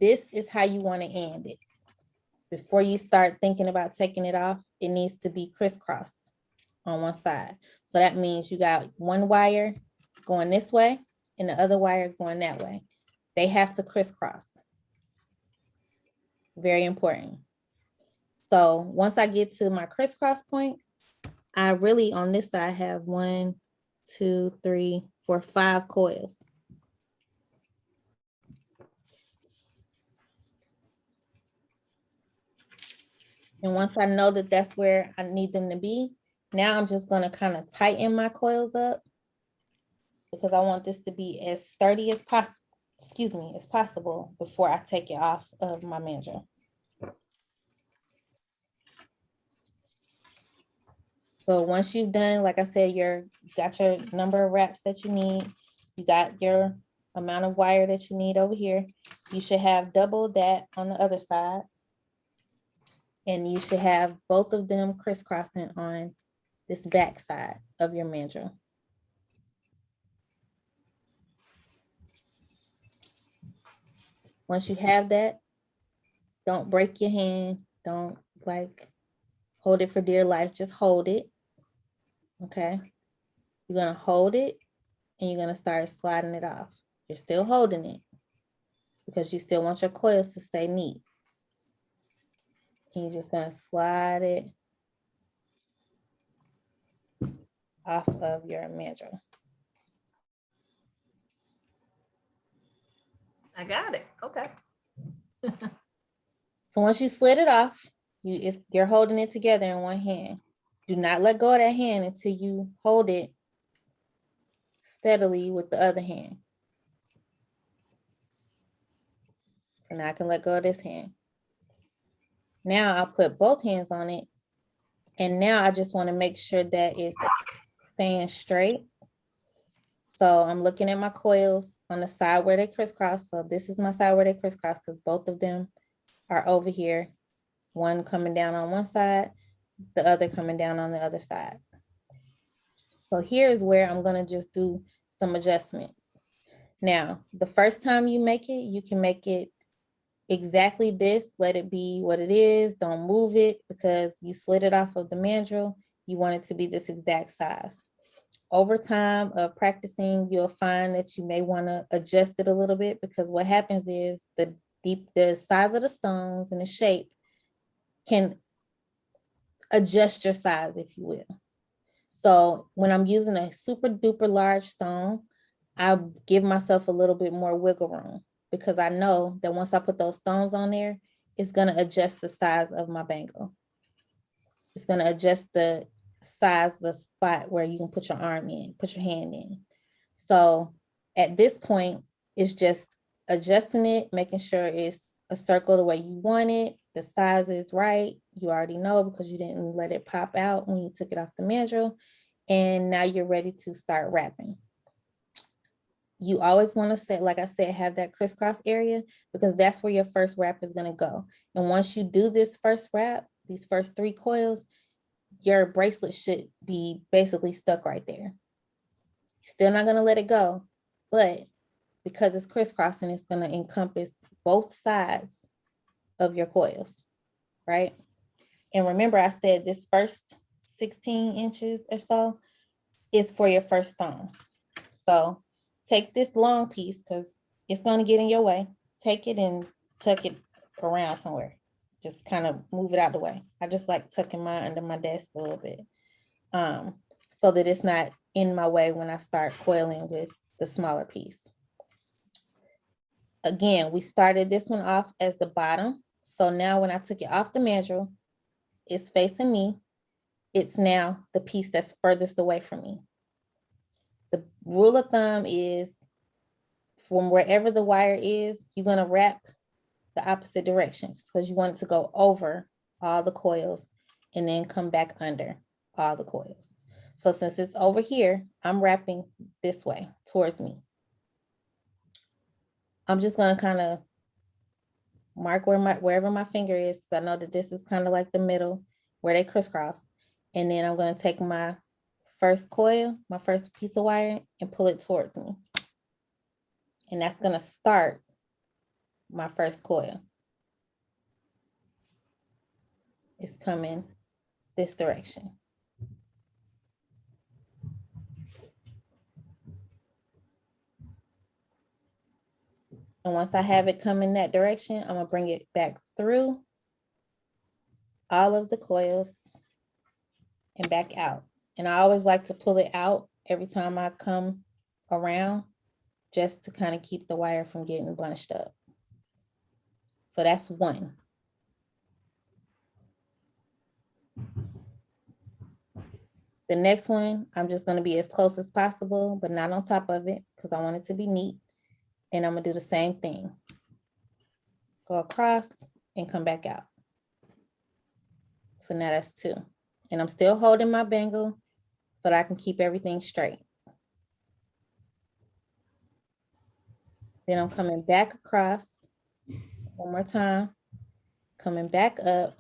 This is how you want to end it. Before you start thinking about taking it off, it needs to be crisscrossed on one side. So that means you got one wire going this way and the other wire going that way. They have to crisscross. Very important. So once I get to my crisscross point, I really on this side have 1, 2, 3, 4, 5 coils. And once I know that that's where I need them to be, now I'm just going to kind of tighten my coils up because I want this to be as sturdy as possible before I take it off of my mandrel. So once you've done, like I said, you got your number of wraps that you need, you got your amount of wire that you need over here, you should have double that on the other side. And you should have both of them crisscrossing on this back side of your mandrel. Once you have that, don't break your hand. Don't like hold it for dear life. Just hold it. Okay. You're going to hold it and you're going to start sliding it off. You're still holding it because you still want your coils to stay neat. And you're just going to slide it off of your mandrel. I got it. Okay. So once you slid it off, you're holding it together in one hand. Do not let go of that hand until you hold it steadily with the other hand. So now I can let go of this hand. Now I'll put both hands on it. And now I just want to make sure that it's staying straight. So I'm looking at my coils on the side where they crisscross. So this is my side where they crisscross because both of them are over here. One coming down on one side, the other coming down on the other side. So here's where I'm going to just do some adjustments. Now, the first time you make it, you can make it exactly this. Let it be what it is. Don't move it because you slid it off of the mandrel. You want it to be this exact size. Over time of practicing, you'll find that you may want to adjust it a little bit because what happens is the size of the stones and the shape can adjust your size, if you will. So when I'm using a super duper large stone, I give myself a little bit more wiggle room because I know that once I put those stones on there, it's going to adjust the size of my bangle. It's going to adjust the size, the spot where you can put your arm in, put your hand in. So at this point, it's just adjusting it, making sure it's a circle the way you want it. The size is right. You already know because you didn't let it pop out when you took it off the mandrel. And now you're ready to start wrapping. You always want to set, like I said, have that crisscross area because that's where your first wrap is going to go. And once you do this first wrap, these first 3 coils, your bracelet should be basically stuck right there. Still not going to let it go, but because it's crisscrossing, it's going to encompass both sides of your coils, right? And remember, I said this first 16 inches or so is for your first stone. So take this long piece because it's going to get in your way. Take it and tuck it around somewhere. Just kind of move it out the way. I just like tucking mine under my desk a little bit so that it's not in my way when I start coiling with the smaller piece. Again, we started this one off as the bottom. So now when I took it off the mandrel, it's facing me. It's now the piece that's furthest away from me. The rule of thumb is from wherever the wire is, you're going to wrap the opposite direction because you want it to go over all the coils and then come back under all the coils. So since it's over here, I'm wrapping this way towards me. I'm just going to kind of mark wherever my finger is because I know that this is kind of like the middle where they crisscross. And then I'm going to take my first coil, my first piece of wire, and pull it towards me. And that's going to start my first coil. It's coming this direction. And once I have it coming that direction, I'm gonna bring it back through all of the coils and back out. And I always like to pull it out every time I come around just to kind of keep the wire from getting bunched up. So that's one. The next one, I'm just gonna be as close as possible, but not on top of it because I want it to be neat. And I'm gonna do the same thing. Go across and come back out. So now that's 2. And I'm still holding my bangle so that I can keep everything straight. Then I'm coming back across one more time, coming back up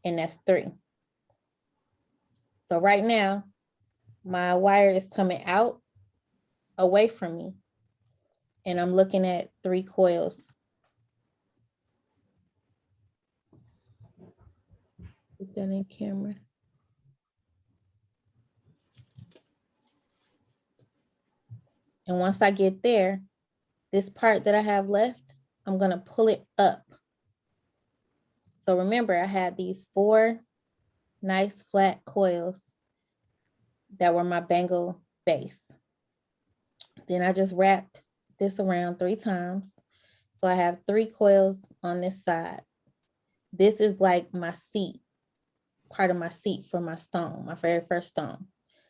and that's 3. So right now, my wire is coming out away from me, and I'm looking at 3 coils. Put that in camera. And once I get there, this part that I have left, I'm gonna pull it up. So remember, I had these 4 nice flat coils that were my Bangle base. Then I just wrapped this around 3 times. So I have 3 coils on this side. This is like my seat, part of my seat for my stone, my very first stone.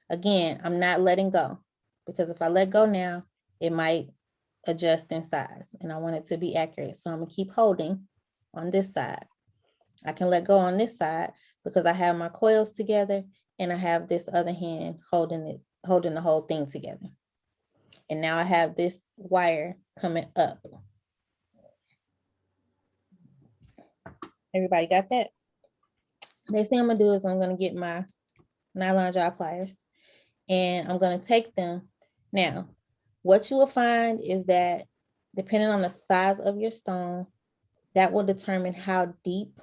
Again, I'm not letting go, because if I let go now, it might adjust in size, and I want it to be accurate. So I'm gonna keep holding on this side. I can let go on this side because I have my coils together, and I have this other hand holding the whole thing together. And now I have this wire coming up. Everybody got that? Next thing I'm gonna do is I'm gonna get my nylon jaw pliers, and I'm gonna take them. Now, what you will find is that depending on the size of your stone, that will determine how deep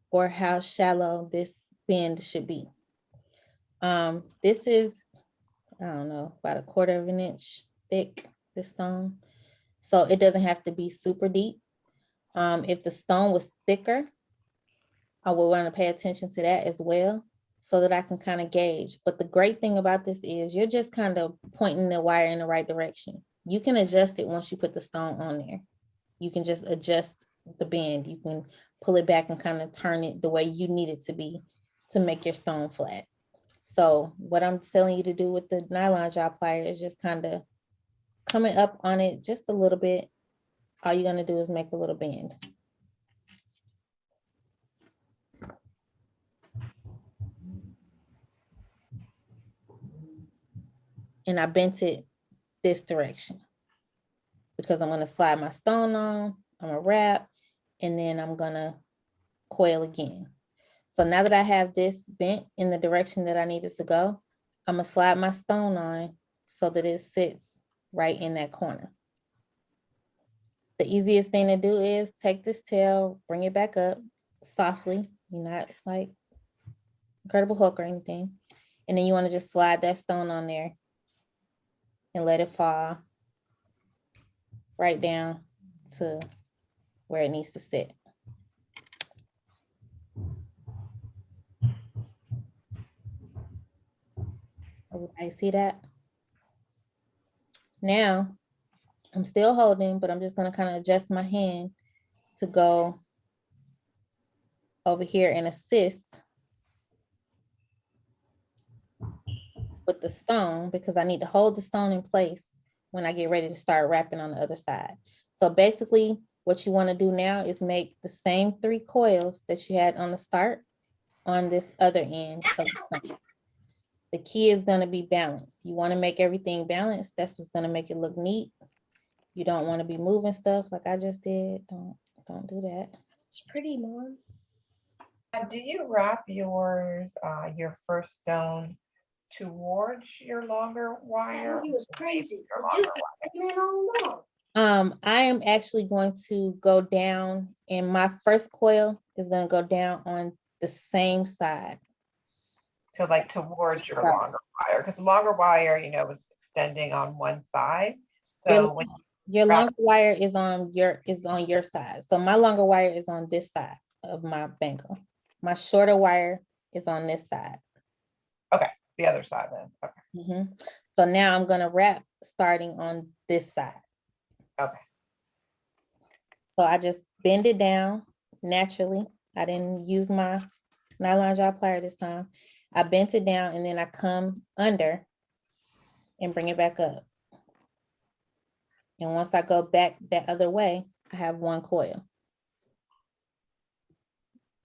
or how shallow this bend should be. This is, I don't know, about 1/4 of an inch thick, this stone. So it doesn't have to be super deep. If the stone was thicker, I will want to pay attention to that as well, so that I can kind of gauge. But the great thing about this is you're just kind of pointing the wire in the right direction. You can adjust it once you put the stone on there. You can just adjust the bend. You can pull it back and kind of turn it the way you need it to be to make your stone flat. So what I'm telling you to do with the nylon jaw plier is just kind of coming up on it just a little bit. All you're gonna do is make a little bend. And I bent it this direction because I'm gonna slide my stone on, I'm gonna wrap, and then I'm gonna coil again. So now that I have this bent in the direction that I need it to go, I'm gonna slide my stone on so that it sits right in that corner. The easiest thing to do is take this tail, bring it back up softly. You're not like Incredible Hulk or anything. And then you wanna just slide that stone on there and let it fall right down to where it needs to sit. Everybody see that? Now, I'm still holding, but I'm just gonna kind of adjust my hand to go over here and assist with the stone, because I need to hold the stone in place when I get ready to start wrapping on the other side. So basically, what you want to do now is make the same 3 coils that you had on the start on this other end of the stone. The key is going to be balance. You want to make everything balanced. That's what's going to make it look neat. You don't want to be moving stuff like I just did. Don't do that. It's pretty, Mom. Do you wrap your first stone towards your longer wire? He was crazy. Your Dude, longer wire? man, all along. I am actually going to go down, and my first coil is going to go down on the same side. So like towards your longer wire, because the longer wire, was extending on one side. So when Your longer wire is on your side. So my longer wire is on this side of my bangle. My shorter wire is on this side. okay, the other side then. Okay. So now I'm gonna wrap starting on this side. Okay. So I just bend it down naturally. I didn't use my nylon jaw plier this time. I bent it down, and then I come under and bring it back up. And once I go back that other way, I have 1 coil.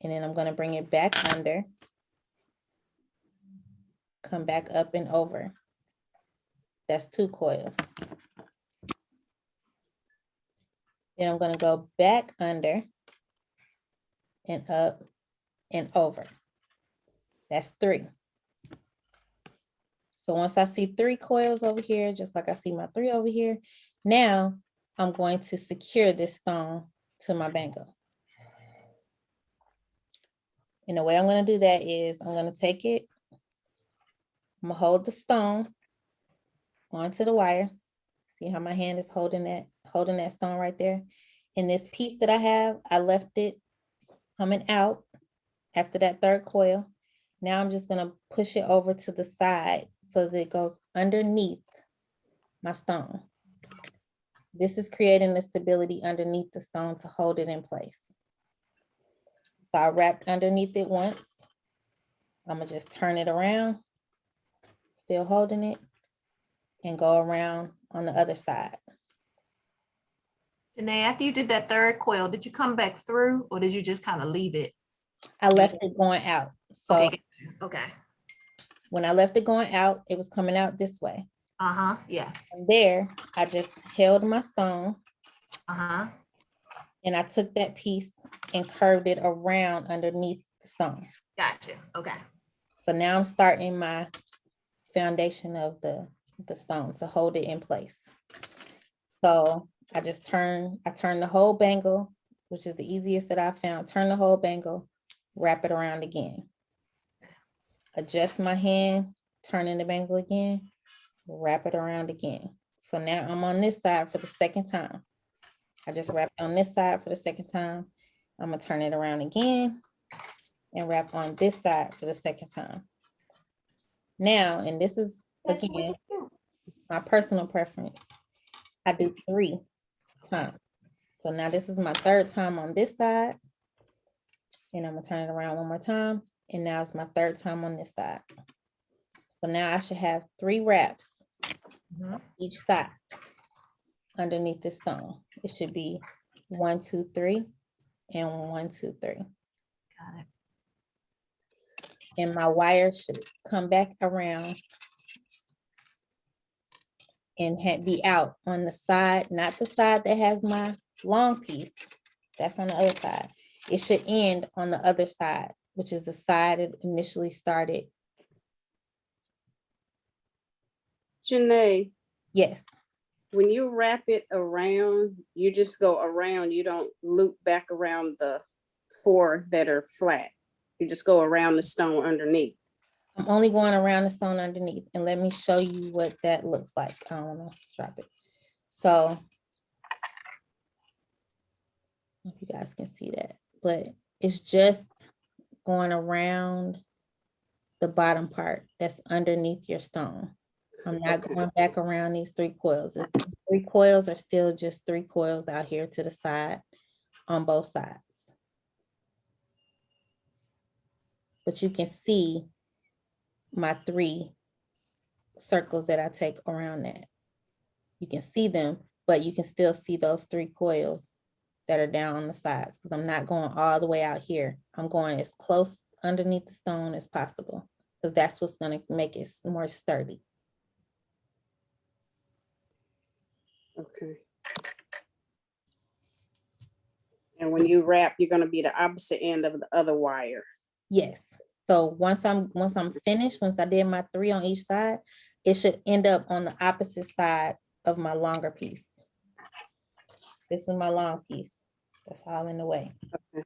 And then I'm going to bring it back under, come back up and over. That's 2 coils. Then I'm going to go back under and up and over. That's 3. So once I see 3 coils over here, just like I see my 3 over here, now I'm going to secure this stone to my bangle. And the way I'm going to do that is I'm going to take it, I'm going to hold the stone onto the wire. See how my hand is holding that stone right there. And this piece that I have, I left it coming out after that 3rd coil. Now I'm just gonna push it over to the side so that it goes underneath my stone. This is creating the stability underneath the stone to hold it in place. So I wrapped underneath it once. I'm gonna just turn it around, still holding it, and go around on the other side. Janae, after you did that 3rd coil, did you come back through or did you just kind of leave it? I left it going out. So Okay, okay. when I left it going out, it was coming out this way. Uh-huh, yes. And there, I just held my stone Uh-huh, and I took that piece and curved it around underneath the stone. gotcha, okay. So now I'm starting my foundation of the stone to hold it in place. So I turn the whole bangle, which is the easiest that I found, turn the whole bangle, wrap it around again. Adjust my hand, turning the bangle again, wrap it around again. So now I'm on this side for the 2nd time. I just wrapped on this side for the 2nd time. I'm gonna turn it around again and wrap on this side for the 2nd time. Now, and this is again, my personal preference, I do 3 times. So now this is my 3rd time on this side. And I'm gonna turn it around one more time. And now it's my 3rd time on this side. So now I should have 3 wraps Mhm. each side underneath the stone. It should be 1, 2, 3, and 1, 2, 3. Got it. And my wire should come back around and be out on the side, not the side that has my long piece. That's on the other side. It should end on the other side, which is the side it initially started. Janae, Yes, when you wrap it around, you just go around, you don't loop back around the 4 that are flat. You just go around the stone underneath. I'm only going around the stone underneath, and let me show you what that looks like. I don't want to drop it. So, if you guys can see that, but it's just going around the bottom part that's underneath your stone. I'm not Okay. going back around these 3 coils. The 3 coils are still just 3 coils out here to the side on both sides. But you can see my 3 circles that I take around that. You can see them, but you can still see those 3 coils that are down on the sides because I'm not going all the way out here. I'm going as close underneath the stone as possible because that's what's going to make it more sturdy. Okay. And when you wrap, you're gonna be the opposite end of the other wire. Yes. So once I'm finished, once I did my 3 on each side, it should end up on the opposite side of my longer piece. This is my long piece. That's all in the way. Okay.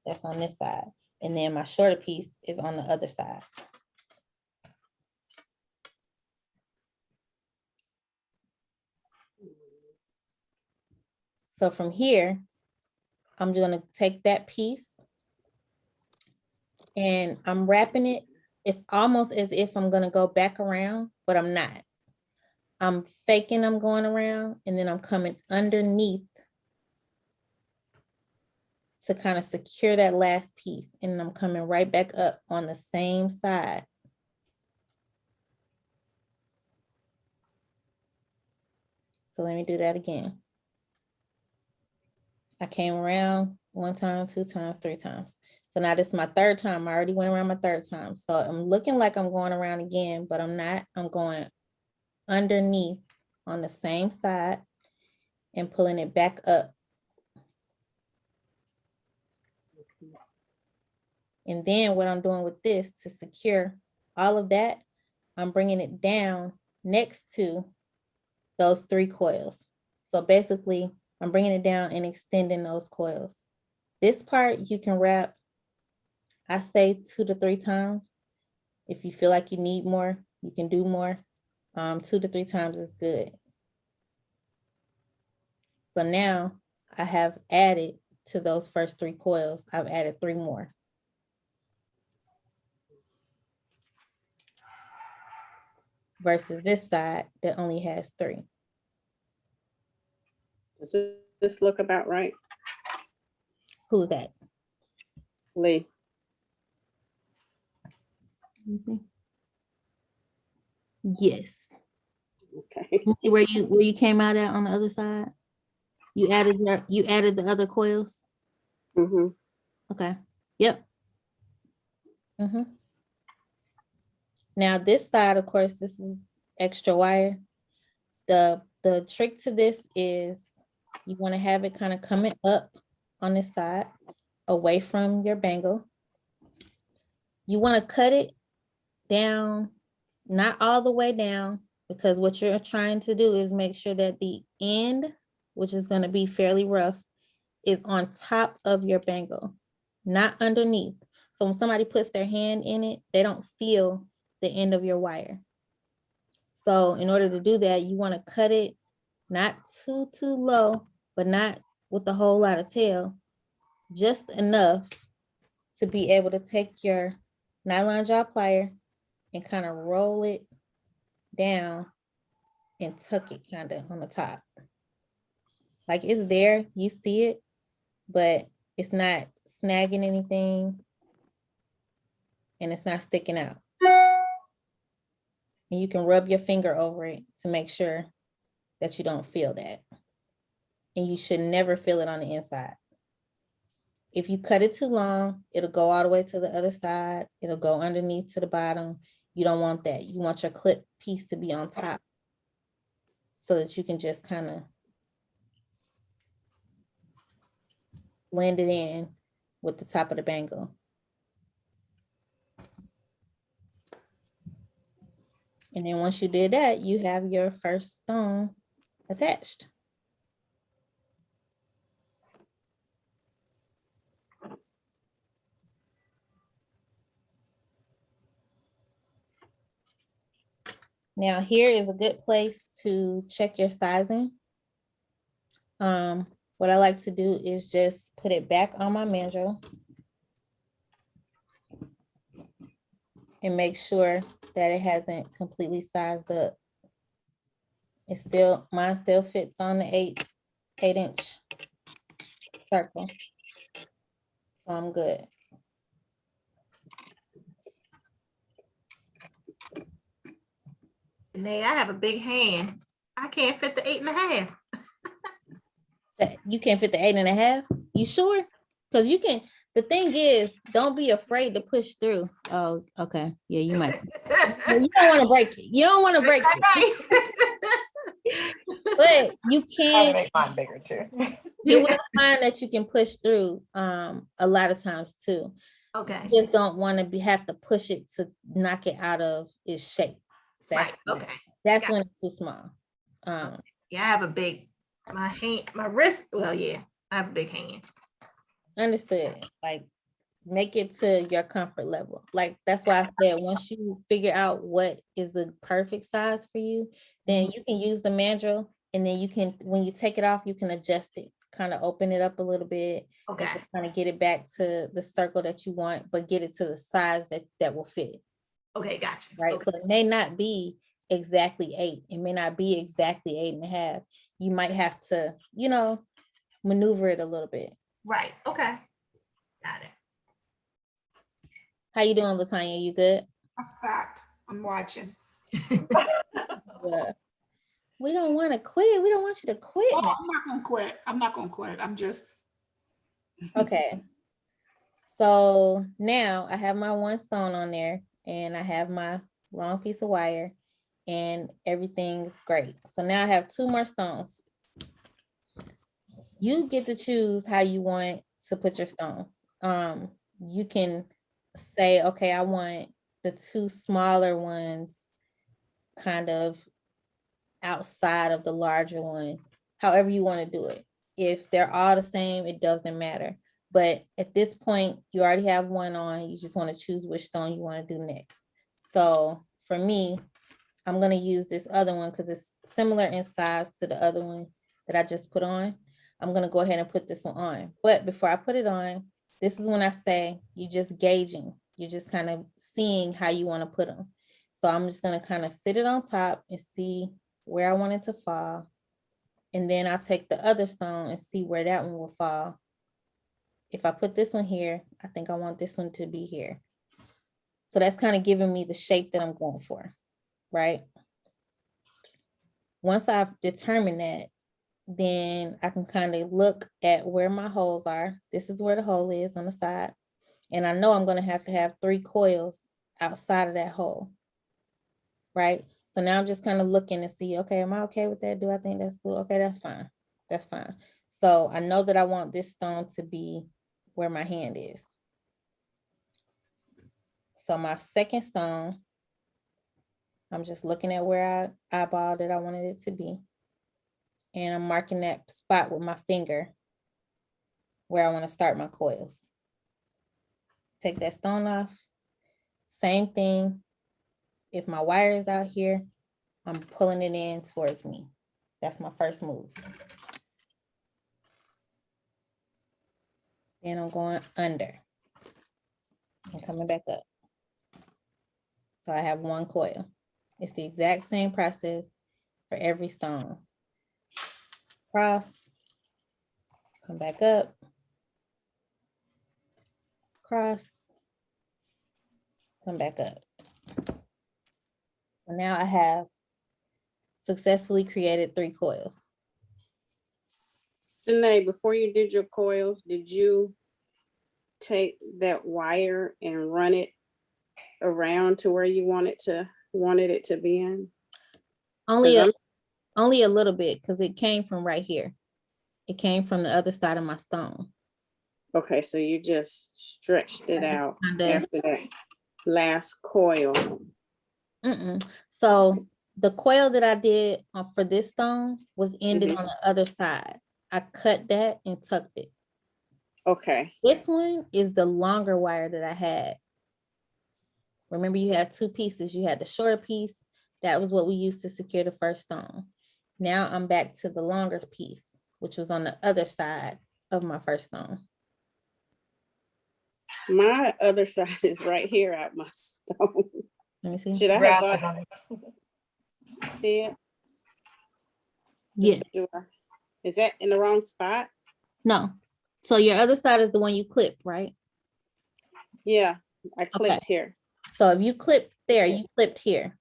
That's on this side. And then my shorter piece is on the other side. So from here, I'm just gonna take that piece and I'm wrapping it. It's almost as if I'm gonna go back around, but I'm not. I'm faking I'm going around and then I'm coming underneath to kind of secure that last piece. And I'm coming right back up on the same side. So let me do that again. I came around 1 time, 2 times, 3 times. So now this is my 3rd time. I already went around my 3rd time. So I'm looking like I'm going around again, but I'm not. I'm going underneath on the same side and pulling it back up. And then what I'm doing with this to secure all of that, I'm bringing it down next to those 3 coils. So basically, I'm bringing it down and extending those coils. This part you can wrap, I say 2 to 3 times. If you feel like you need more, you can do more. 2 to 3 times is good. So now I have added to those first 3 coils, I've added 3 more. Versus this side that only has 3. Does this look about right, Who's that? Lee? Let me see. Yes. Okay. See where you came out at on the other side? You added the other coils? Mm-hmm. Okay. Yep. Now this side, of course, this is extra wire. The trick to this is you want to have it kind of coming up on this side, away from your bangle. You want to cut it down, not all the way down, because what you're trying to do is make sure that the end, which is going to be fairly rough, is on top of your bangle, not underneath. So when somebody puts their hand in it, they don't feel the end of your wire. So in order to do that, you want to cut it not too low, but not with a whole lot of tail, just enough to be able to take your nylon jaw plier and kind of roll it down and tuck it kind of on the top. Like it's there, you see it, but it's not snagging anything and it's not sticking out. And you can rub your finger over it to make sure that you don't feel that. And you should never feel it on the inside. If you cut it too long, it'll go all the way to the other side. It'll go underneath to the bottom. You don't want that. You want your clip piece to be on top so that you can just kind of blend it in with the top of the bangle. And then once you did that, you have your first stone attached. Now here is a good place to check your sizing. What I like to do is just put it back on my mandrel and make sure that it hasn't completely sized up. Mine still fits on the 8-inch circle. So I'm good. Nay, I have a big hand. I can't fit the 8.5. You can't fit the 8.5? You sure? Because you can, the thing is, don't be afraid to push through. Oh, okay. Yeah, you might. Well, you don't want to break it. You don't want to break it. But you I'll can, make mine bigger too. you will find that you can push through a lot of times too. Okay. You just don't want to have to push it to knock it out of its shape. Right. Okay. That's when it's too small. Yeah, I have a big, my hand, my wrist. Well, yeah, I have a big hand. Understood. Like make it to your comfort level. Like that's why I said once you figure out what is the perfect size for you, then you can use the mandrel, and then you can, when you take it off, you can adjust it, kind of open it up a little bit. Okay. Kind of get it back to the circle that you want, but get it to the size that will fit. Okay, gotcha. Right. Okay. So it may not be exactly 8. It may not be exactly 8.5. You might have to, maneuver it a little bit. Right. Okay. Got it. How you doing, Latanya? You good? I stopped. I'm watching. Yeah. We don't want to quit. We don't want you to quit. Oh, now. I'm not gonna quit. I'm not gonna quit. I'm just. Okay. So now I have my one stone on there and I have my long piece of wire and everything's great. So now I have 2 more stones. You get to choose how you want to put your stones. You can say, okay, I want the two smaller ones kind of outside of the larger one, however you want to do it. If they're all the same, it doesn't matter. But at this point, you already have one on, you just want to choose which stone you want to do next. So for me, I'm going to use this other one because it's similar in size to the other one that I just put on. I'm going to go ahead and put this one on. But before I put it on, this is when I say you're just gauging. You're just kind of seeing how you want to put them. So I'm just going to kind of sit it on top and see where I want it to fall. And then I'll take the other stone and see where that one will fall. If I put this one here, I think I want this one to be here. So that's kind of giving me the shape that I'm going for, right? Once I've determined that, then I can kind of look at where my holes are. This is where the hole is on the side. And I know I'm going to have 3 coils outside of that hole, right? So now I'm just kind of looking to see, okay, am I okay with that? Do I think that's cool? Okay, that's fine. That's fine. So I know that I want this stone to be where my hand is. So my second stone, I'm just looking at where I eyeballed it. I wanted it to be. And I'm marking that spot with my finger where I want to start my coils. Take that stone off. Same thing. If my wire is out here, I'm pulling it in towards me. That's my first move. Then I'm going under and coming back up. So I have 1 coil. It's the exact same process for every stone. Cross, come back up, cross, come back up. So now I have successfully created 3 coils. Janae, before you did your coils, did you take that wire and run it around to where you wanted it to be in? Only 'Cause only a little bit because it came from right here. It came from the other side of my stone. Okay, so you just stretched it out Kinda- after that last coil. So the coil that I did for this stone was ended Mhm. on the other side. I cut that and tucked it. Okay, This one is the longer wire that I had. Remember, you had 2 pieces. You had the shorter piece. That was what we used to secure the first stone. Now I'm back to the longer piece, which was on the other side of my first stone. my other side is right here at my stone. Let me see. Should I have Rounded bought, on it. see it? Yeah, Is that in the wrong spot? no. So your other side is the one you clipped, right? Yeah, I clicked here. So if you clipped there, you clipped here.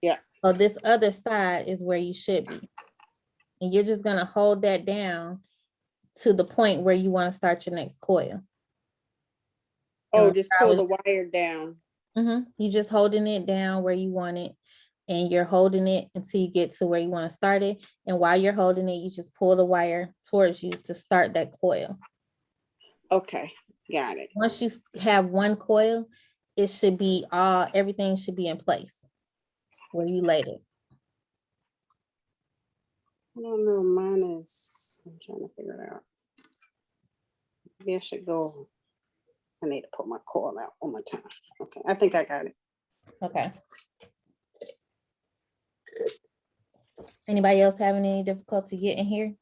Yeah. So this other side is where you should be. And you're just gonna hold that down to the point where you want to start your next coil. Oh, just pull the wire down. You just holding it down where you want it, and you're holding it until you get to where you want to start it. And while you're holding it, you just pull the wire towards you to start that coil. Okay, got it. Once you have 1 coil, it should be everything should be in place where you laid it. I don't know, mine is, I'm trying to figure it out. Maybe I should go, I need to pull my coil out one more time. Okay, I think I got it. Okay. Anybody else having any difficulty getting here?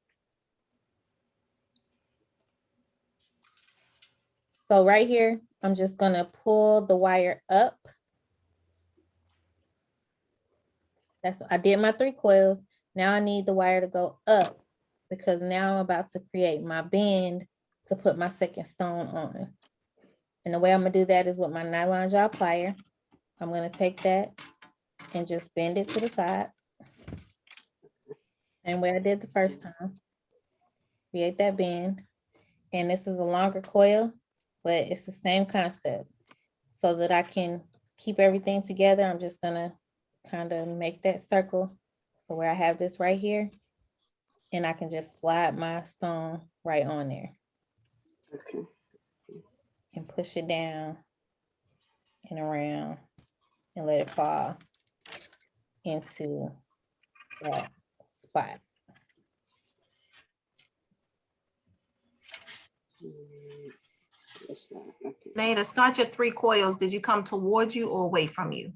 So right here, I'm just gonna pull the wire up. I did my 3 coils. Now I need the wire to go up because now I'm about to create my bend to put my second stone on. And the way I'm gonna do that is with my nylon jaw plier. I'm gonna take that and just bend it to the side. Same way I did the first time. Create that bend. And this is a longer coil, but it's the same concept. So that I can keep everything together, I'm just gonna kind of make that circle. So where I have this right here, and I can just slide my stone right on there Okay. and push it down and around and let it fall into that spot. This side, okay. Danae, to start your 3 coils, did you come towards you or away from you?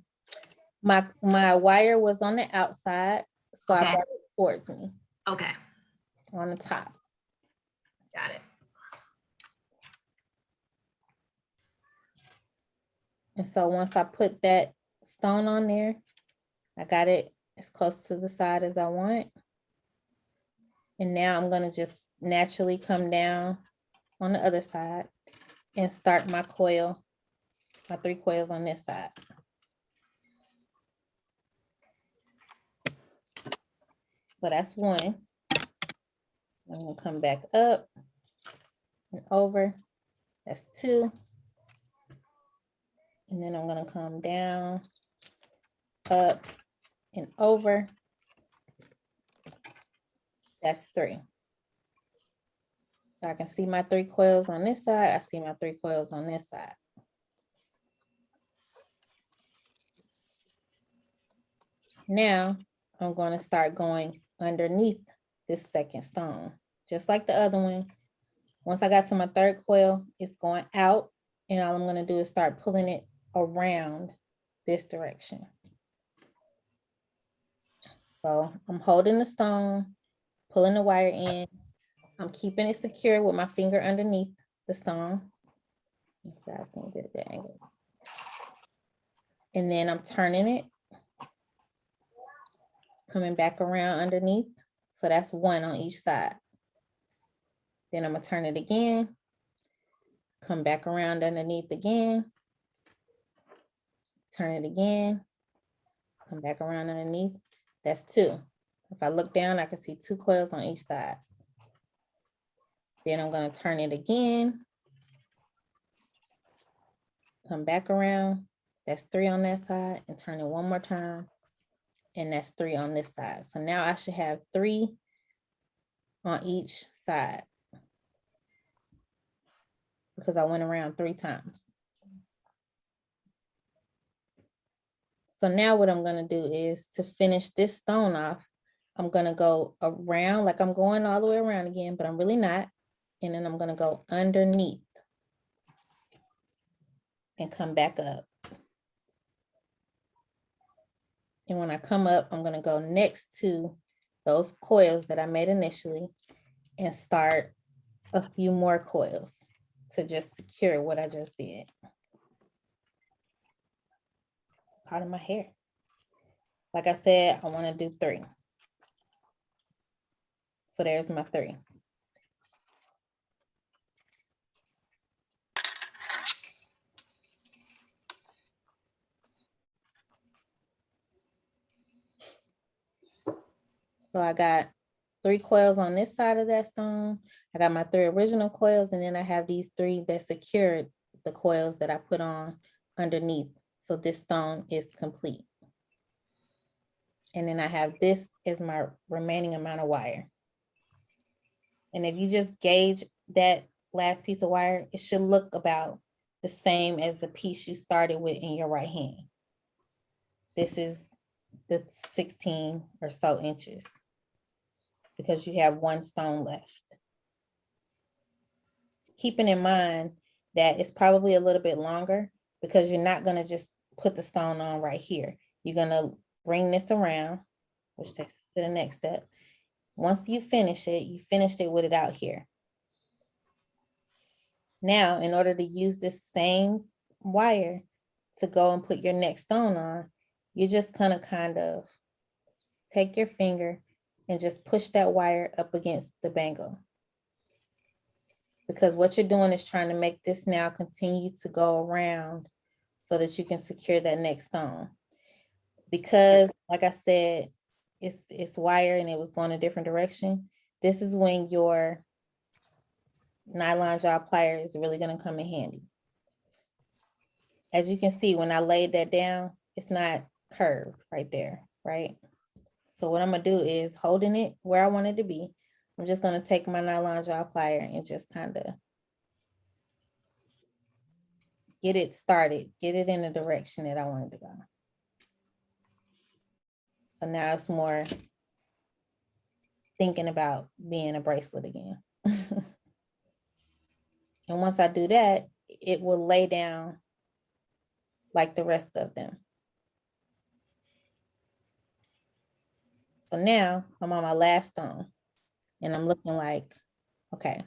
My wire was on the outside, so I Okay. brought it towards me Okay, on the top. got it. And so once I put that stone on there, I got it as close to the side as I want. And now I'm gonna just naturally come down on the other side and start my coil, my 3 coils on this side. So that's 1. I'm gonna come back up and over. That's 2. And then I'm gonna come down, up and over. That's 3. So I can see my 3 coils on this side. I see my 3 coils on this side. Now I'm going to start going underneath this second stone, just like the other one. Once I got to my 3rd coil, it's going out, and all I'm going to do is start pulling it around this direction. So I'm holding the stone, pulling the wire in. I'm keeping it secure with my finger underneath the stone. I can get the angle. And then I'm turning it, coming back around underneath. So that's 1 on each side. Then I'm gonna turn it again, come back around underneath again, turn it again, come back around underneath. That's 2. If I look down, I can see 2 coils on each side. Then I'm gonna turn it again, come back around. That's 3 on that side, and turn it one more time. And that's 3 on this side. So now I should have 3 on each side because I went around 3 times. So now what I'm gonna do is to finish this stone off, I'm gonna go around, like I'm going all the way around again, but I'm really not. And then I'm gonna go underneath and come back up. And when I come up, I'm gonna go next to those coils that I made initially and start a few more coils to just secure what I just did. Out of my hair. Like I said, I want to do 3. So there's my 3. So I got 3 coils on this side of that stone. I got my 3 original coils, and then I have these 3 that secured the coils that I put on underneath. So this stone is complete. And then I have this as my remaining amount of wire. And if you just gauge that last piece of wire, it should look about the same as the piece you started with in your right hand. This is the 16 or so inches because you have 1 stone left. Keeping in mind that it's probably a little bit longer because you're not gonna just put the stone on right here. You're gonna bring this around, which takes us to the next step. Once you finish it, you finished it with it out here. Now, in order to use this same wire to go and put your next stone on, you're just gonna kind of take your finger and just push that wire up against the bangle. Because what you're doing is trying to make this now continue to go around so that you can secure that next stone. Because, like I said, it's wire and it was going a different direction. This is when your nylon jaw plier is really going to come in handy. As you can see, when I laid that down, it's not curved right there, right? So what I'm gonna do is holding it where I want it to be. I'm just gonna take my nylon jaw plier and just kind of get it started, get it in the direction that I wanted to go. So now it's more thinking about being a bracelet again. And once I do that, it will lay down like the rest of them. So now I'm on my last stone and I'm looking like, okay,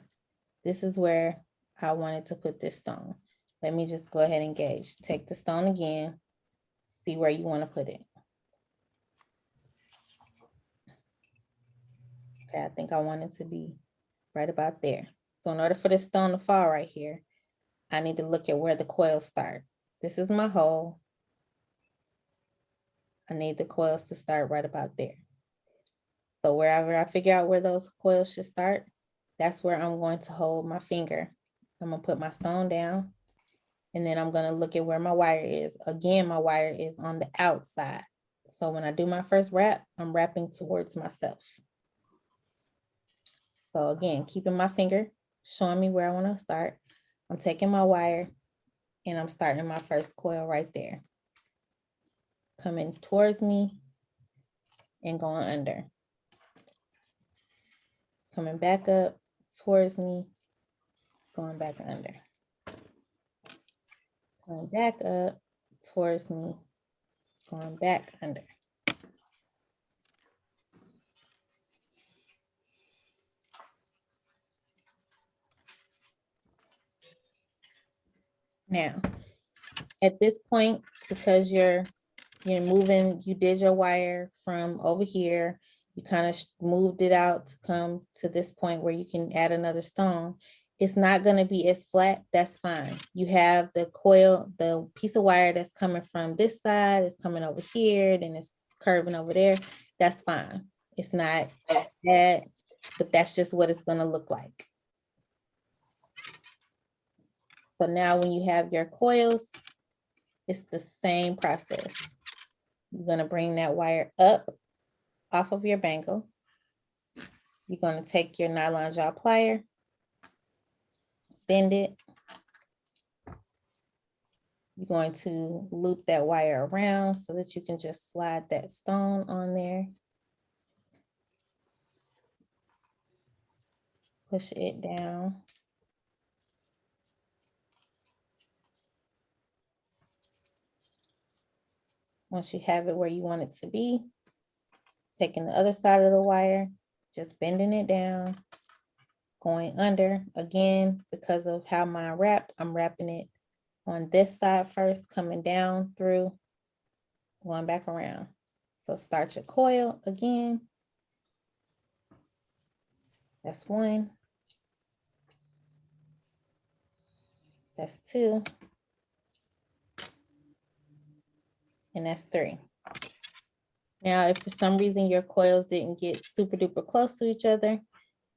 this is where I wanted to put this stone. Let me just go ahead and gauge. Take the stone again, see where you want to put it. Okay, I think I want it to be right about there. So in order for this stone to fall right here, I need to look at where the coils start. This is my hole. I need the coils to start right about there. So wherever I figure out where those coils should start, that's where I'm going to hold my finger. I'm gonna put my stone down and then I'm gonna look at where my wire is. Again, my wire is on the outside. So when I do my first wrap, I'm wrapping towards myself. So again, keeping my finger, showing me where I wanna start. I'm taking my wire and I'm starting my first coil right there. Coming towards me and going under. Coming back up towards me, going back under. Going back up towards me, going back under. Now, at this point, because you're moving, you did your wire from over here, you kind of moved it out to come to this point where you can add another stone. It's not going to be as flat. That's fine. You have the coil, the piece of wire that's coming from this side is coming over here, then it's curving over there. That's fine. It's not bad, but that's just what it's going to look like. So now when you have your coils, it's the same process. You're going to bring that wire up off of your bangle. You're going to take your nylon jaw plier, bend it. You're going to loop that wire around so that you can just slide that stone on there. Push it down. Once you have it where you want it to be, taking the other side of the wire, just bending it down, going under. Again, because of how mine wrapped, I'm wrapping it on this side first, coming down through, going back around. So start your coil again. That's one. That's two. And that's three. Now, if for some reason your coils didn't get super duper close to each other,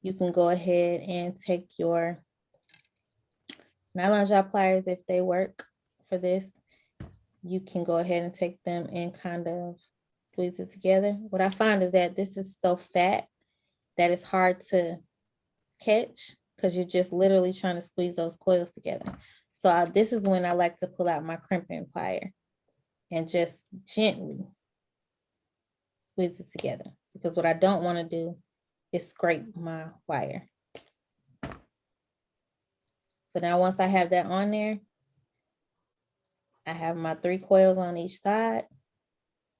you can go ahead and take your nylon jaw pliers, if they work for this. You can go ahead and take them and kind of squeeze it together. What I find is that this is so fat that it's hard to catch because you're just literally trying to squeeze those coils together. So this is when I like to pull out my crimping plier and just gently squeeze it together, because what I don't want to do is scrape my wire. So now once I have that on there, I have my 3 coils on each side.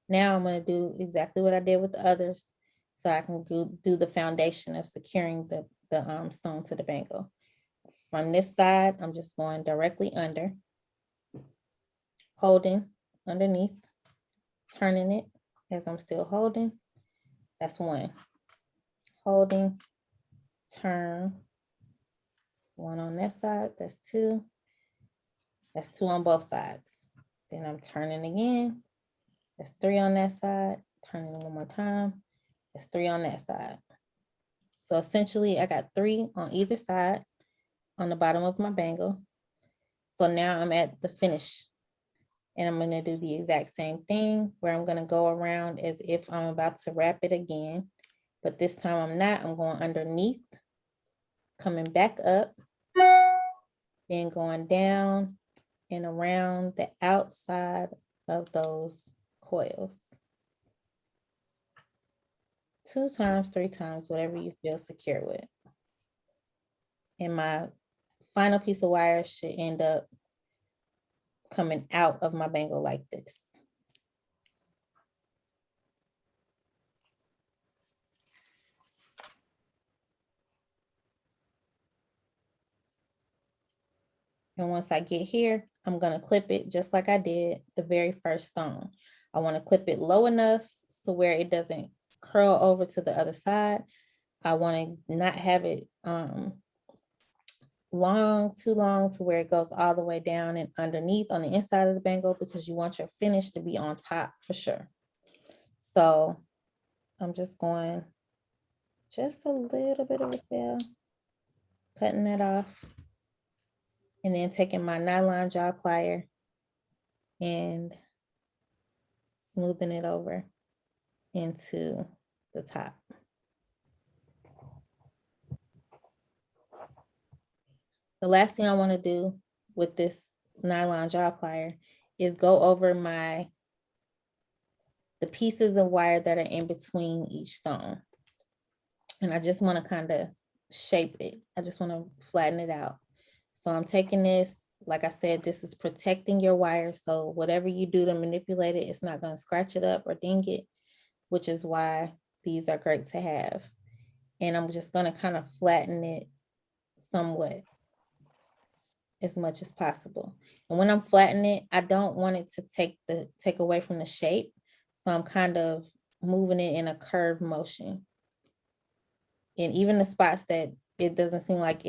Now I'm going to do exactly what I did with the others, so I can do the foundation of securing the stone to the bangle. From this side, I'm just going directly under, holding underneath, turning it as I'm still holding. That's one. Holding, turn. One on that side, that's 2. That's 2 on both sides. Then I'm turning again. That's 3 on that side. Turning one more time. That's 3 on that side. So essentially I got 3 on either side on the bottom of my bangle. So now I'm at the finish. And I'm gonna do the exact same thing where I'm gonna go around as if I'm about to wrap it again. But this time I'm not, I'm going underneath, coming back up, then going down and around the outside of those coils. 2 times, 3 times, whatever you feel secure with. And my final piece of wire should end up coming out of my bangle like this. And once I get here, I'm gonna clip it just like I did the very first stone. I wanna clip it low enough so where it doesn't curl over to the other side. I wanna not have it too long to where it goes all the way down and underneath on the inside of the bangle, because you want your finish to be on top for sure. So I'm just going just a little bit of a tail, cutting that off, and then taking my nylon jaw plier and smoothing it over into the top. The last thing I want to do with this nylon jaw plier is go over the pieces of wire that are in between each stone. And I just want to kind of shape it. I just want to flatten it out. So I'm taking this, like I said, this is protecting your wire. So whatever you do to manipulate it, it's not going to scratch it up or ding it, which is why these are great to have. And I'm just going to kind of flatten it somewhat as much as possible. And when I'm flattening it, I don't want it to take away from the shape. So I'm kind of moving it in a curved motion. And even the spots that it doesn't seem like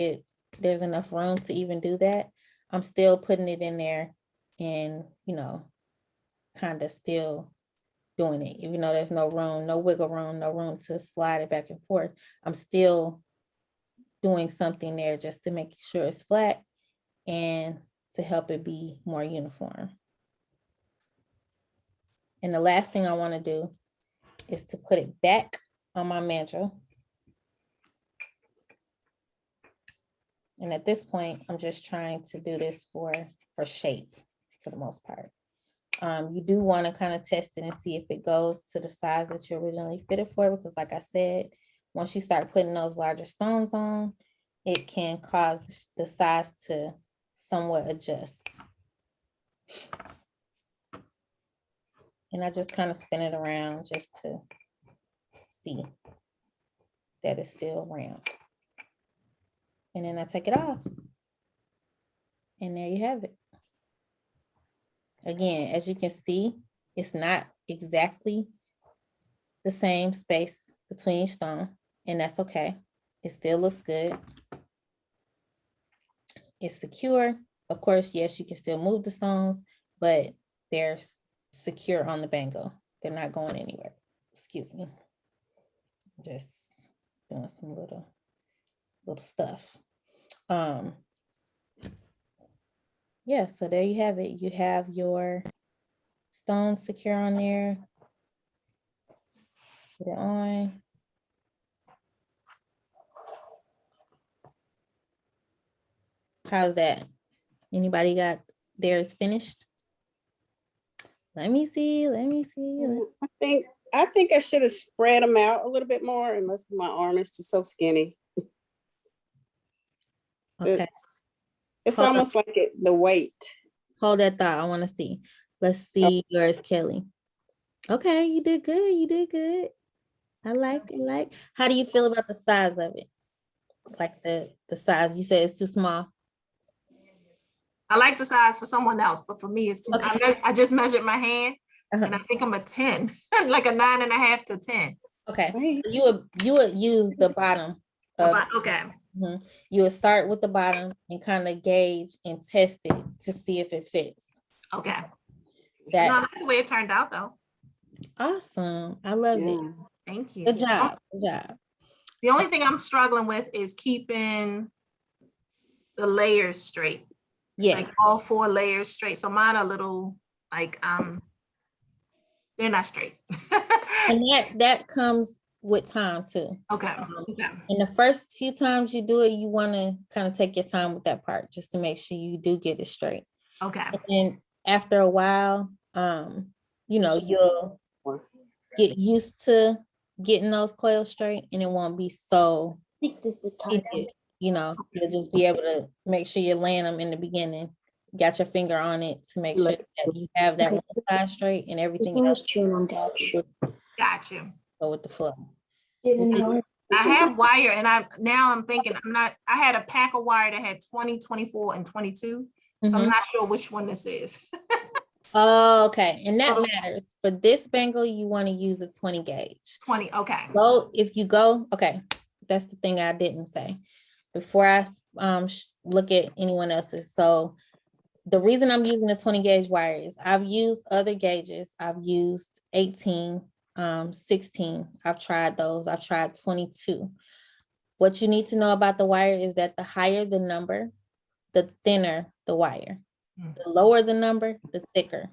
there's enough room to even do that, I'm still putting it in there and, kind of still doing it. Even though there's no room, no wiggle room, no room to slide it back and forth, I'm still doing something there just to make sure it's flat and to help it be more uniform. And the last thing I want to do is to put it back on my mandrel. And at this point, I'm just trying to do this for shape for the most part. You do want to kind of test it and see if it goes to the size that you originally fitted for, because like I said, once you start putting those larger stones on, it can cause the size to somewhat adjust. And I just kind of spin it around just to see that it's still round. And then I take it off. And there you have it. Again, as you can see, it's not exactly the same space between each stone, and that's okay. It still looks good. It's secure. Of course, yes, you can still move the stones, but they're secure on the bangle. They're not going anywhere. Excuse me. Just doing some little stuff. Yeah, so there you have it. You have your stones secure on there. Put it on. How's that? Anybody got theirs finished? Let me see. I think I should have spread them out a little bit more, unless my arm is just so skinny. Okay. It's Hold almost like the weight. Hold that thought. I want to see. Let's see yours, Kelly. Okay, you did good. I like. How do you feel about the size of it? Like the size, you said it's too small. I like the size for someone else, but for me, it's too, Okay. I just measured my hand Uh-huh. and I think I'm a 10, like a 9.5 to 10. Okay, Right. so you would use the bottom of, Okay. You would start with the bottom and kind of gauge and test it to see if it fits. Okay. That No, I like the way it turned out though. awesome. I love it. Yeah. Thank you. Good job. Good job. The only thing I'm struggling with is keeping the layers straight. Yeah. Like all 4 layers straight. So mine are a little like they're not straight. And that comes with time too. Okay. And the first few times you do it, you want to kind of take your time with that part just to make sure you do get it straight. Okay. And after a while, you'll get used to getting those coils straight and it won't be so tedious. You'll just be able to make sure you're laying them in the beginning. Got your finger on it to make sure that you have that one side straight and everything else Got you. go with the flow. I have wire and I'm thinking I had a pack of wire that had 20, 24, and 22. So I'm Mhm. not sure which one this is. Oh, okay. And that matters. For this bangle, you want to use a 20 gauge. 20, okay. So if you go, okay, that's the thing I didn't say before I look at anyone else's. So the reason I'm using a 20 gauge wire is I've used other gauges. I've used 18, 16. I've tried those. I've tried 22. What you need to know about the wire is that the higher the number, the thinner the wire. The lower the number, the thicker.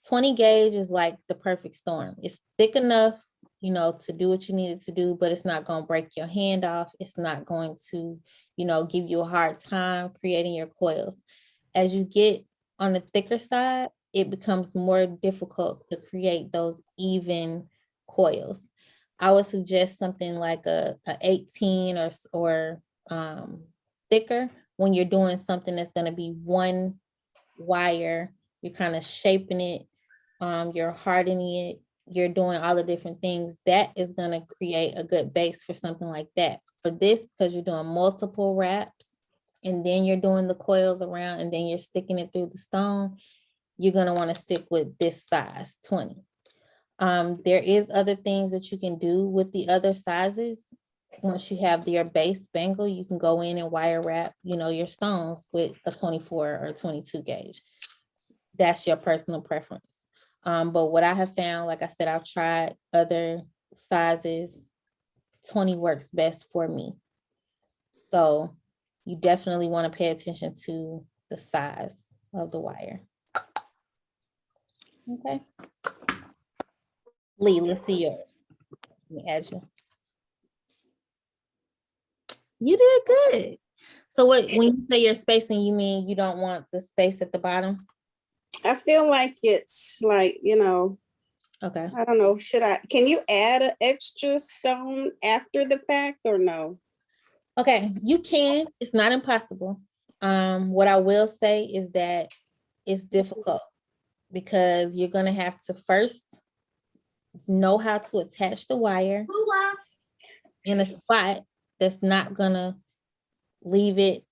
20 gauge is like the perfect storm. It's thick enough, to do what you need it to do, but it's not going to break your hand off. It's not going to, give you a hard time creating your coils. As you get on the thicker side, it becomes more difficult to create those even coils. I would suggest something like a 18 or thicker when you're doing something that's going to be one wire. You're kind of shaping it, you're hardening it, you're doing all the different things. That is going to create a good base for something like that. For this, because you're doing multiple wraps and then you're doing the coils around and then you're sticking it through the stone, you're going to want to stick with this size 20. There is other things that you can do with the other sizes. Once you have your base bangle, you can go in and wire wrap, your stones with a 24 or 22 gauge. That's your personal preference. But what I have found, like I said, I've tried other sizes. 20 works best for me. So you definitely want to pay attention to the size of the wire. Okay. Lee, let's see yours. Let me add you. You did good. So when you say you're spacing, you mean you don't want the space at the bottom? I feel like it's like, Okay. I don't know, can you add an extra stone after the fact or no? Okay, you can. It's not impossible. What I will say is that it's difficult because you're gonna have to first know how to attach the wire in a spot that's not gonna leave it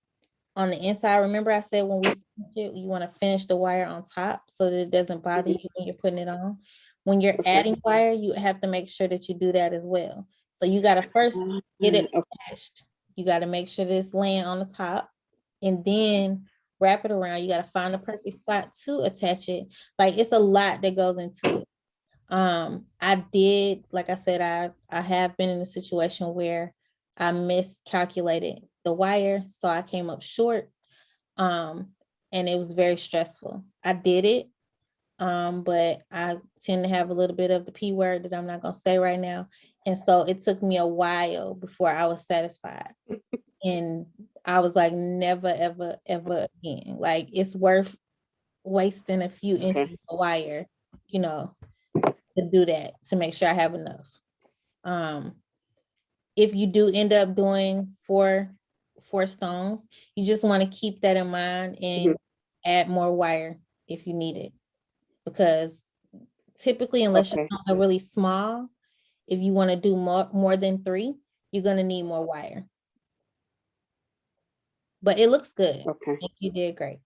on the inside. Remember I said when we finish it, you want to finish the wire on top so that it doesn't bother you when you're putting it on. When you're adding wire, you have to make sure that you do that as well. So you got to first get it attached. You got to make sure that it's laying on the top and then wrap it around. You got to find the perfect spot to attach it. Like it's a lot that goes into it. I did, like I said, I have been in a situation where I miscalculated the wire, so I came up short. And it was very stressful. I did it, but I tend to have a little bit of the P word that I'm not gonna say right now. And so it took me a while before I was satisfied. And I was like, never, ever, ever again. Like it's worth wasting a few inches of wire, to do that, to make sure I have enough. If you do end up doing four stones, you just want to keep that in mind and add more wire if you need it. Because typically, unless your stones are really small, if you want to do more than 3, you're going to need more wire. But it looks good. Okay. You did great.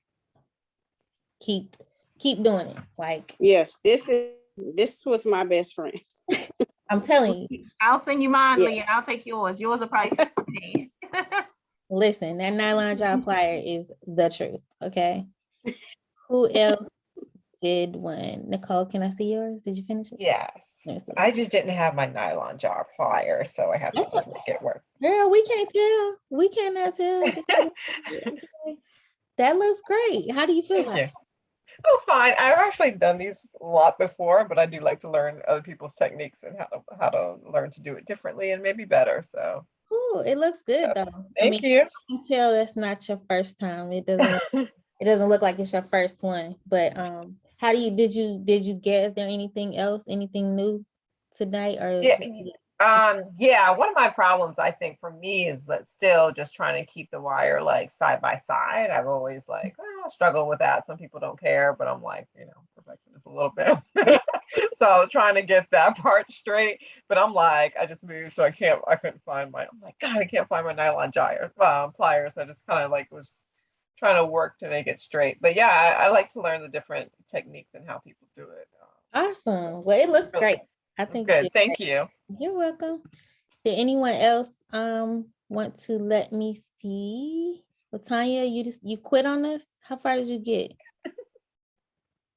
Keep doing it. Like, yes, this was my best friend. I'm telling you. I'll send you mine, Yes. Lee, and I'll take yours. Yours are probably 15. Listen, that nylon job plier is the truth. Okay. Who else did one? Nicole, can I see yours? Did you finish it? Yes, I just didn't have my nylon jar plier, so I have to just make it work. Girl, we can't tell. We cannot tell. That looks great. How do you feel about it? Oh, fine. I've actually done these a lot before, but I do like to learn other people's techniques and how to learn to do it differently and maybe better. So Cool. It looks good though. thank you. I can tell that's not your first time. It doesn't look it doesn't look like it's your first one, but how do you did you get, is there anything else, anything new tonight or? Yeah, yeah. One of my problems, I think, for me is that still just trying to keep the wire like side by side. I've always like struggled with that. Some people don't care, but I'm like, perfectionist a little bit. So trying to get that part straight, but I'm like, I just moved, so I couldn't find my. I'm like, God, I can't find my nylon pliers. I just kind of like was trying to work to make it straight. But yeah, I like to learn the different techniques and how people do it. Awesome. Well, it looks Really great. I think you good. did Thank great. you. You're welcome. Did anyone else want to let me see? Latanya, you quit on us? How far did you get?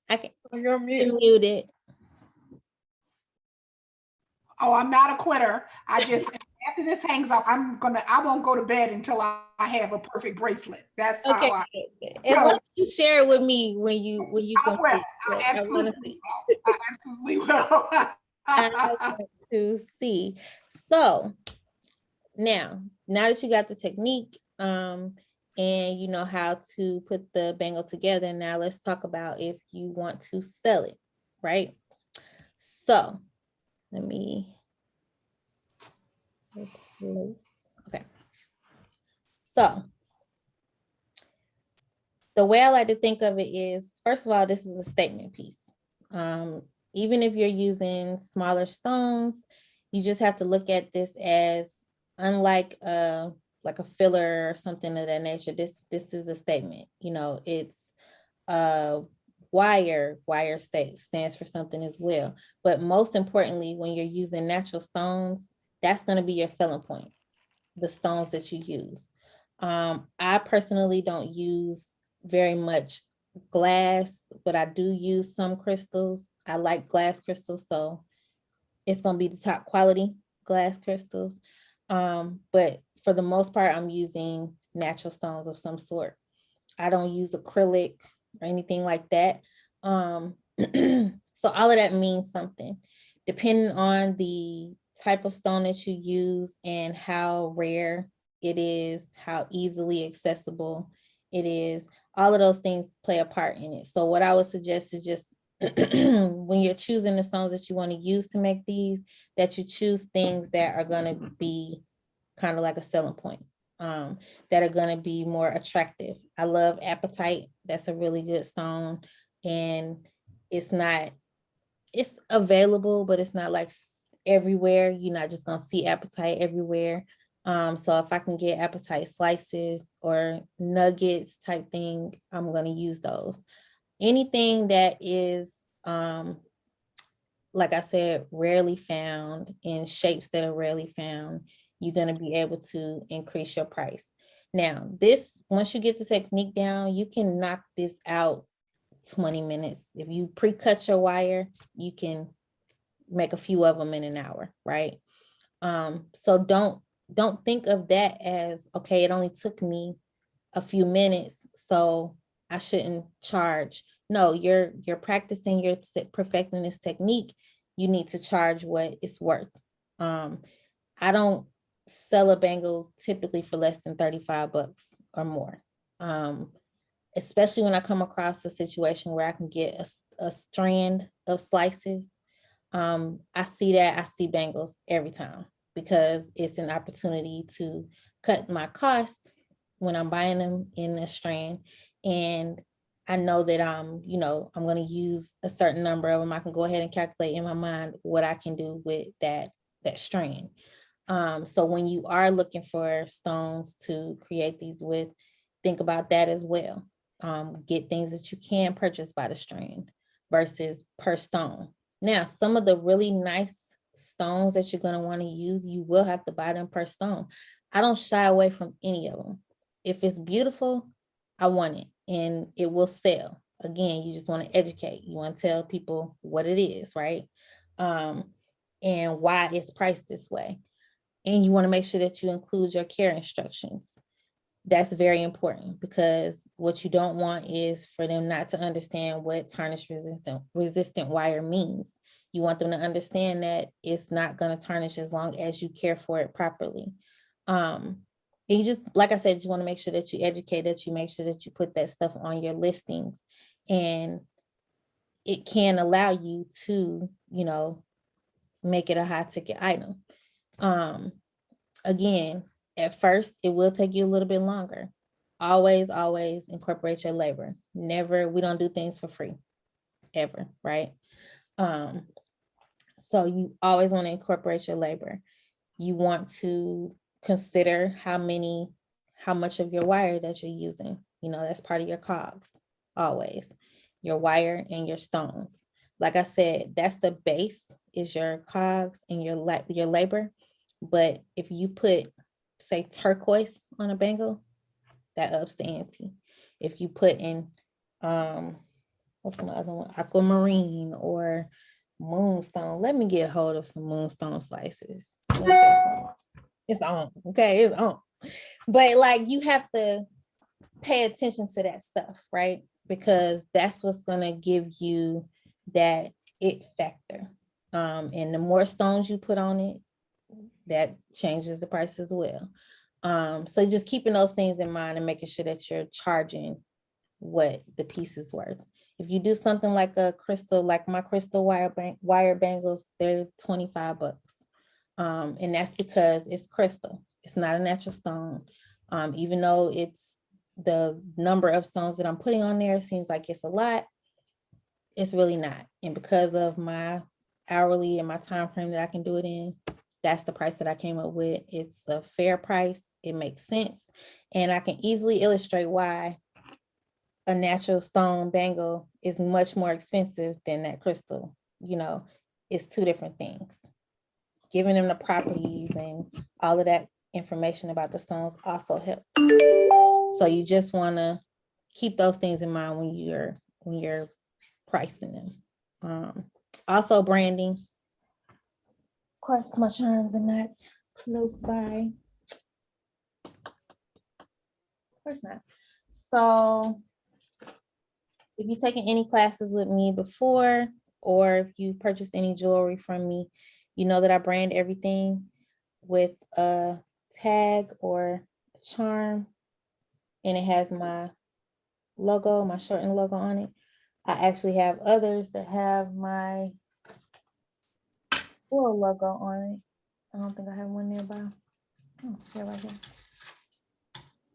I can Oh, you're on mute. mute it. Oh, I'm not a quitter. I just, after this hangs up, I won't go to bed until I have a perfect bracelet. That's Okay. how As long as you share it with me when you I will. complete. I I want to absolutely see. will. I absolutely will. I want to see. So now that you got the technique, and you know how to put the bangle together, now let's talk about if you want to sell it, right? So let me replace. Okay. So the way I like to think of it is, first of all, this is a statement piece. Even if you're using smaller stones, you just have to look at this as, unlike like a filler or something of that nature. This is a statement. It's wire stands for something as well. But most importantly, when you're using natural stones, that's going to be your selling point, the stones that you use. I personally don't use very much glass, but I do use some crystals. I like glass crystals, so it's going to be the top quality glass crystals. But for the most part, I'm using natural stones of some sort. I don't use acrylic or anything like that. So all of that means something. Depending on the type of stone that you use and how rare it is, how easily accessible it is, all of those things play a part in it. So what I would suggest is just when you're choosing the stones that you want to use to make these, that you choose things that are going to be kind of like a selling point, that are going to be more attractive. I love apatite. That's a really good stone, and it's available, but it's not like everywhere. You're not just going to see apatite everywhere. So if I can get apatite slices or nuggets type thing, I'm going to use those. Anything that is, like I said, rarely found, in shapes that are rarely found, you're going to be able to increase your price. Now, once you get the technique down, you can knock this out 20 minutes. If you pre-cut your wire, you can make a few of them in an hour, right? So don't think of that as, okay, it only took me a few minutes, so I shouldn't charge. No, you're practicing, you're perfecting this technique. You need to charge what it's worth. I don't sell a bangle typically for less than $35 or more. Especially when I come across a situation where I can get a strand of slices. I see bangles every time, because it's an opportunity to cut my cost when I'm buying them in a strand. And I know that I'm going to use a certain number of them. I can go ahead and calculate in my mind what I can do with that strand. So when you are looking for stones to create these with, think about that as well. Get things that you can purchase by the strand versus per stone. Now, some of the really nice stones that you're going to want to use, you will have to buy them per stone. I don't shy away from any of them. If it's beautiful, I want it, and it will sell. Again, you just want to educate. You want to tell people what it is, right? And why it's priced this way. And you want to make sure that you include your care instructions. That's very important, because what you don't want is for them not to understand what tarnish resistant wire means. You want them to understand that it's not going to tarnish as long as you care for it properly. And you just, like I said, you want to make sure that you educate, that you make sure that you put that stuff on your listings, and it can allow you to, make it a high ticket item. Again, at first, it will take you a little bit longer. Always incorporate your labor. Never, we don't do things for free, ever, right? So you always want to incorporate your labor. You want to consider how much of your wire that you're using. That's part of your cogs, always. Your wire and your stones. Like I said, that's the base, is your cogs and your labor. But if you put, say, turquoise on a bangle, that ups the ante. If you put in, what's my other one? Aquamarine or moonstone. Let me get a hold of some moonstone slices. It's on, okay, it's on. But like, you have to pay attention to that stuff, right? Because that's what's gonna give you that it factor. And the more stones you put on it, that changes the price as well. So just keeping those things in mind and making sure that you're charging what the piece is worth. If you do something like a crystal, like my crystal wire bangles, they're $25. And that's because it's crystal. It's not a natural stone. Even though it's the number of stones that I'm putting on there seems like it's a lot, it's really not. And because of my hourly and my time frame that I can do it in, that's the price that I came up with. It's a fair price. It makes sense. And I can easily illustrate why a natural stone bangle is much more expensive than that crystal. It's two different things. Giving them the properties and all of that information about the stones also help. So you just want to keep those things in mind when you're pricing them. Also branding. Of course, my charms are not close by. Of course not. So if you've taken any classes with me before, or if you purchased any jewelry from me, you know that I brand everything with a tag or a charm, and it has my logo, my shortened logo on it. I actually have others that have my full logo on it. I don't think I have one nearby. Oh, here, right here.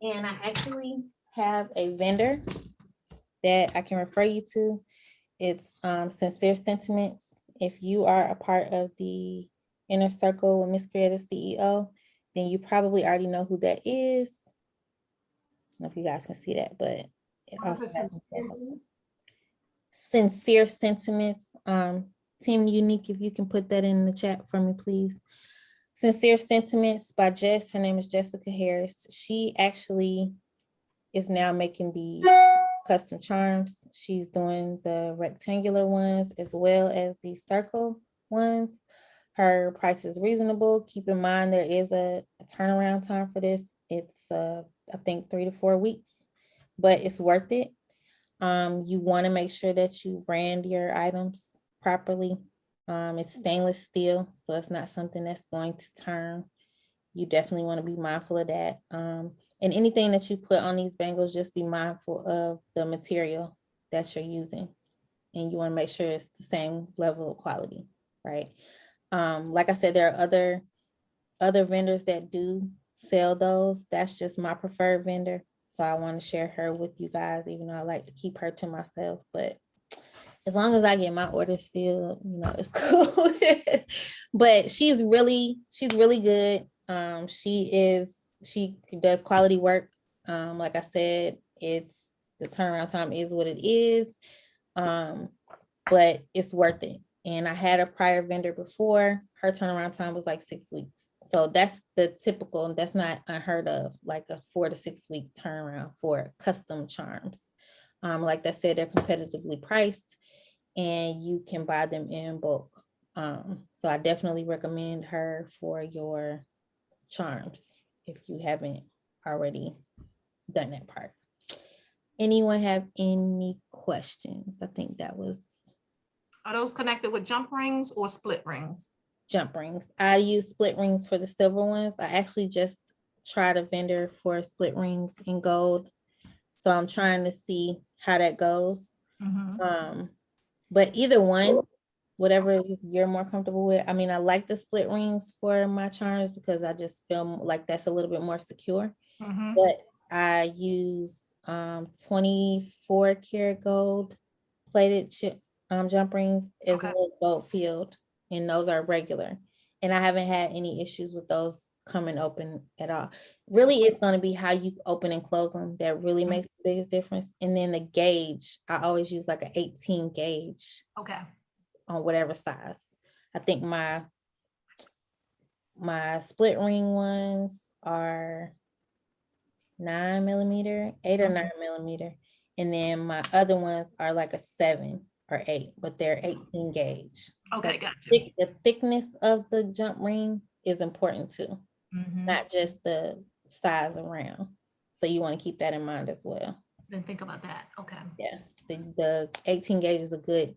And I actually have a vendor that I can refer you to. It's Sincere Sentiments. If you are a part of the Inner Circle with Miss Creative CEO, then you probably already know who that is. I don't know if you guys can see that, but it also has Sincere Sentiments. Team Unique, if you can put that in the chat for me, please. Sincere Sentiments by Jess. Her name is Jessica Harris. She actually is now making the custom charms. She's doing the rectangular ones as well as the circle ones. Her price is reasonable. Keep in mind there is a turnaround time for this. It's I think 3 to 4 weeks, but it's worth it. You want to make sure that you brand your items properly. It's stainless steel, so it's not something that's going to turn. You definitely want to be mindful of that. And anything that you put on these bangles, just be mindful of the material that you're using. And you want to make sure it's the same level of quality, right? Like I said, there are other vendors that do sell those. That's just my preferred vendor. So I want to share her with you guys, even though I like to keep her to myself. But as long as I get my orders filled, it's cool. But she's really good. She does quality work. Like I said, the turnaround time is what it is. But it's worth it. And I had a prior vendor before. Her turnaround time was like 6 weeks. So that's the typical, and that's not unheard of, like a 4 to 6 week turnaround for custom charms. Like I said, they're competitively priced and you can buy them in bulk. So I definitely recommend her for your charms if you haven't already done that part. Anyone have any questions? I think that was. Are those connected with jump rings or split rings? Jump rings. I use split rings for the silver ones. I actually just tried a vendor for split rings in gold. So I'm trying to see how that goes. But either one, whatever you're more comfortable with. I mean, I like the split rings for my charms because I just feel like that's a little bit more secure. But I use 24 karat gold plated jump rings as Okay. well as gold field, and those are regular. And I haven't had any issues with those coming open at all. Really, it's going to be how you open and close them that really makes the biggest difference. And then the gauge, I always use like an 18 gauge Okay. on whatever size. I think my split ring ones are 9mm, 8 or 9mm. And then my other ones are like a 7 or 8, but they're 18 gauge. Okay, So gotcha. the thickness of the jump ring is important too, not just the size around. So you want to keep that in mind as well. Then think about that. Okay. Yeah, the 18 gauge is a good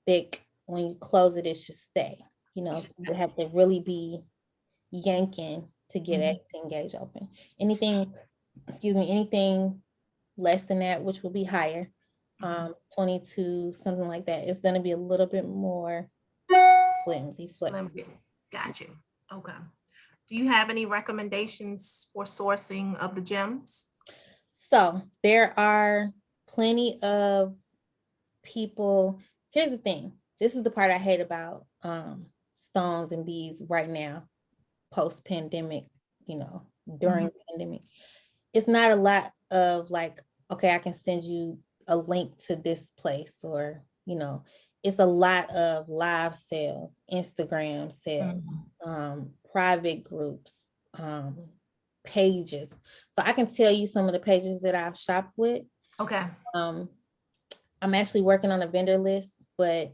thick. When you close it, it should stay. You know, so you have to really be yanking to get 18 gauge open. Anything less than that, which will be higher, 22, something like that, it's going to be a little bit more flimsy. Got you. Okay. Do you have any recommendations for sourcing of the gems? So there are plenty of people. Here's the thing. This is the part I hate about stones and beads right now, post-pandemic, during the pandemic. It's not a lot of like, okay, I can send you a link to this place, or, it's a lot of live sales, Instagram sales, private groups, pages. So I can tell you some of the pages that I've shopped with. Okay. I'm actually working on a vendor list, but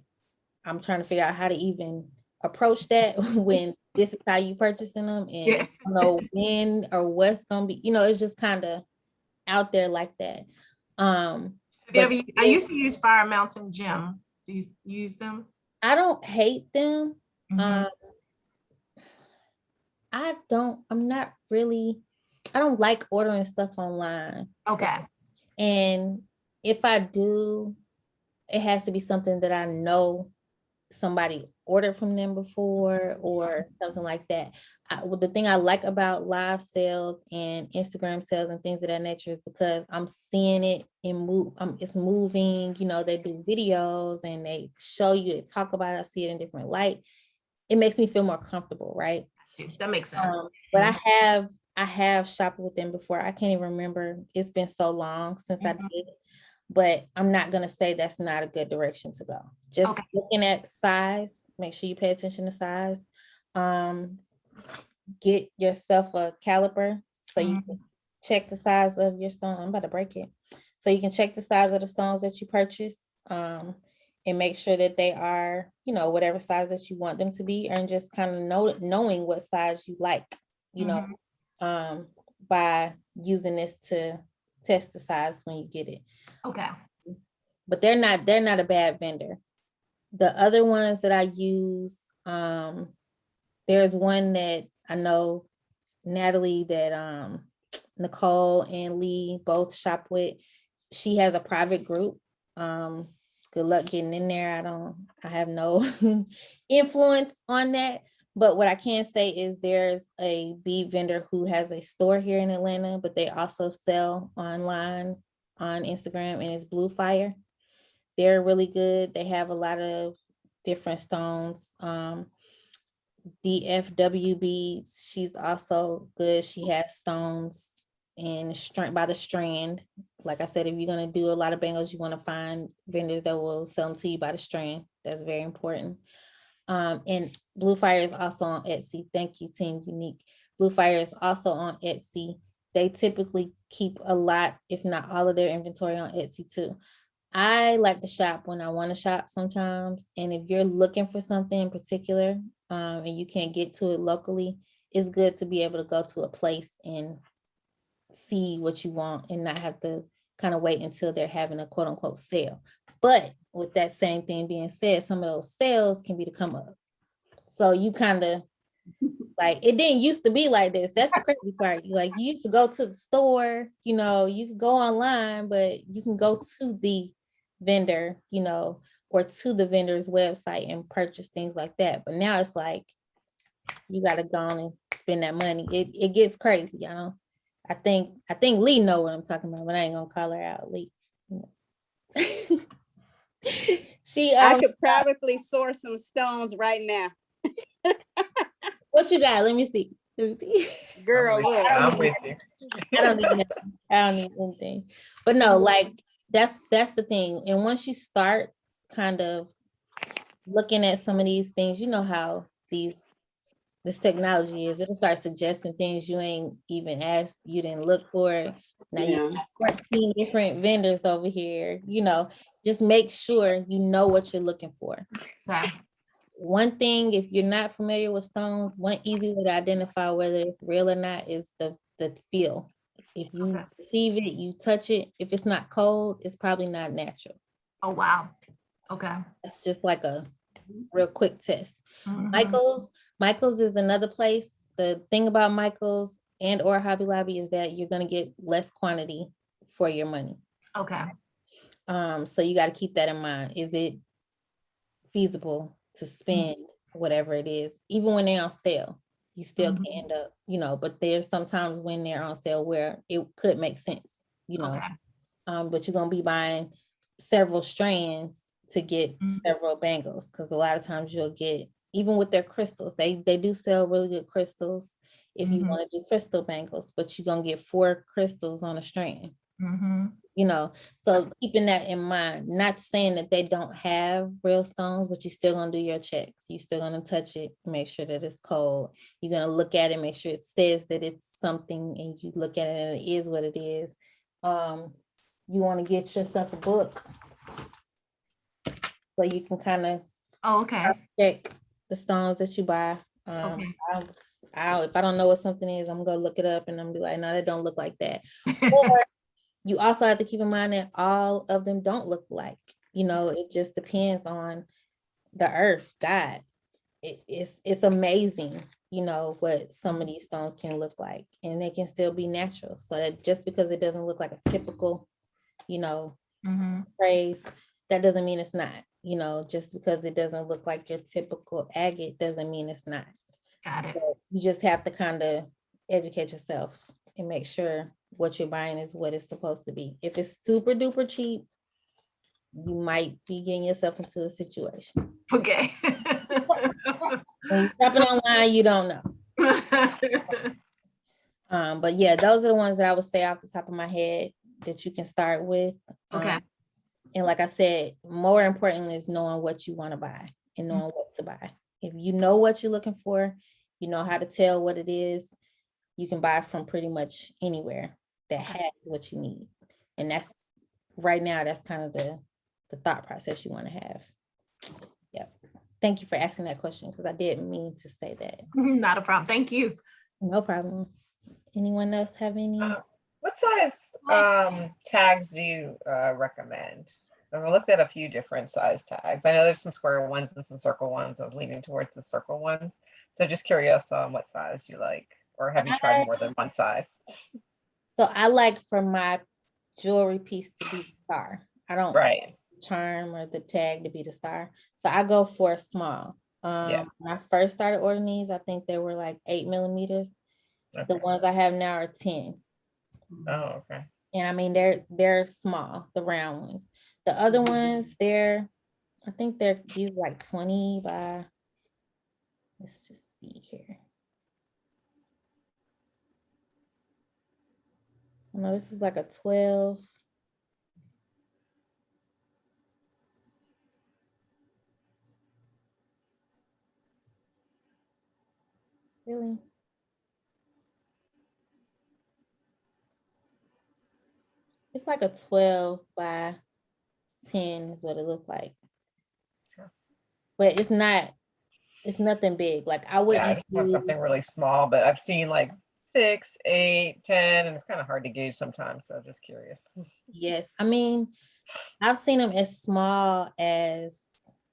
I'm trying to figure out how to even approach that when this is how you purchasing them, and Yeah. I don't know when or what's gonna be, it's just kind of out there like that. I used to use Fire Mountain Gem. Do you use them? I don't hate them. Mhm. I don't like ordering stuff online. Okay. And if I do, it has to be something that I know somebody ordered from them before or something like that. The thing I like about live sales and Instagram sales and things of that nature is because I'm seeing it it's moving, they do videos and they show you, they talk about it, I see it in different light. It makes me feel more comfortable, right? That makes sense. But I have shopped with them before. I can't even remember. It's been so long since I did, but I'm not going to say that's not a good direction to go. Just looking at size, make sure you pay attention to size. Get yourself a caliper so you can check the size of your stone. I'm about to break it. So you can check the size of the stones that you purchase, and make sure that they are, whatever size that you want them to be, and just kind of knowing what size you like, by using this to test the size when you get it. Okay. But they're not a bad vendor. The other ones that I use, there's one that I know Natalie that Nicole and Lee both shop with. She has a private group. Good luck getting in there. I have no influence on that. But what I can say is there's a bead vendor who has a store here in Atlanta, but they also sell online on Instagram, and it's Blue Fire. They're really good. They have a lot of different stones. DFW beads, she's also good. She has stones and by the strand. Like I said, if you're going to do a lot of bangles, you want to find vendors that will sell them to you by the strand. That's very important. And Blue Fire is also on Etsy. Thank you, Team Unique. Blue Fire is also on Etsy. They typically keep a lot, if not all of their inventory on Etsy too. I like to shop when I want to shop sometimes. And if you're looking for something in particular, and you can't get to it locally, it's good to be able to go to a place and see what you want and not have to kind of wait until they're having a quote unquote sale. But with that same thing being said, some of those sales can be to come up. So you kind of Like it didn't used to be like this. That's the crazy part. Like you used to go to the store, you could go online, but you can go to the vendor, or to the vendor's website and purchase things like that. But now it's like you gotta go on and spend that money. It gets crazy, y'all. I think Lee know what I'm talking about, but I ain't gonna call her out, Lee. She I could probably source some stones right now. what you got? Let me see. Girl, look. I'm with you. I don't need nothing. I don't need anything. But no, like that's the thing. And once you start kind of looking at some of these things, you know how this technology is, it'll start suggesting things you ain't even asked, you didn't look for it. Now you Yeah. have 14 different vendors over here, just make sure you know what you're looking for. Okay. One thing, if you're not familiar with stones, one easy way to identify whether it's real or not is the feel. If you Okay. receive it, you touch it, if it's not cold, it's probably not natural. Oh, wow. Okay. It's just like a real quick test. Mhm. Michael's is another place. The thing about Michael's and or Hobby Lobby is that you're going to get less quantity for your money. Okay. So you got to keep that in mind. Is it feasible to spend whatever it is, even when they're on sale? You still can end up, but there's sometimes when they're on sale where it could make sense, Okay. but you're gonna be buying several strands to get several bangles, because a lot of times you'll get, even with their crystals, they do sell really good crystals if you want to do crystal bangles, but you're gonna get 4 crystals on a strand. So keeping that in mind, not saying that they don't have real stones, but you're still gonna do your checks. You're still gonna touch it, make sure that it's cold. You're gonna look at it, make sure it says that it's something, and you look at it and it is what it is. You want to get yourself a book so you can kind of Okay. check the stones that you buy. Okay. If I don't know what something is, I'm gonna look it up and I'm gonna be like, no, that don't look like that. Or you also have to keep in mind that all of them don't look like, it just depends on the earth, God. It's amazing, what some of these stones can look like, and they can still be natural. So that just because it doesn't look like a typical, phrase, that doesn't mean it's not, just because it doesn't look like your typical agate doesn't mean it's not. Got it. So you just have to kind of educate yourself and make sure what you're buying is what it's supposed to be. If it's super duper cheap, you might be getting yourself into a situation. Okay. When you're shopping online, you don't know. But yeah, those are the ones that I would say off the top of my head that you can start with. Okay. And like I said, more importantly is knowing what you want to buy and knowing what to buy. If you know what you're looking for, you know how to tell what it is, you can buy from pretty much anywhere that has what you need. And that's right now, that's kind of the thought process you want to have. Yep. Thank you for asking that question, because I didn't mean to say that. Not a problem. Thank you. No problem. Anyone else have any? What size tags do you recommend? I've looked at a few different size tags. I know there's some square ones and some circle ones. I was leaning towards the circle ones. So just curious what size you like, or have you tried more than one size? So I like for my jewelry piece to be the star. I don't Right. charm or the tag to be the star. So I go for a small. When I first started ordering these, I think they were like 8 millimeters. Okay. The ones I have now are 10. Oh, okay. And I mean, they're small, the round ones. The other ones, I think these are like 20 by, let's just see here. No, this is like a 12. Really? It's like a 12 by 10 is what it looked like. Sure. But it's nothing big. Like I Yeah, I wouldn't just want do, something really small, but I've seen like 6, 8, 10, and it's kind of hard to gauge sometimes. So just curious. yes. I mean, I've seen them as small as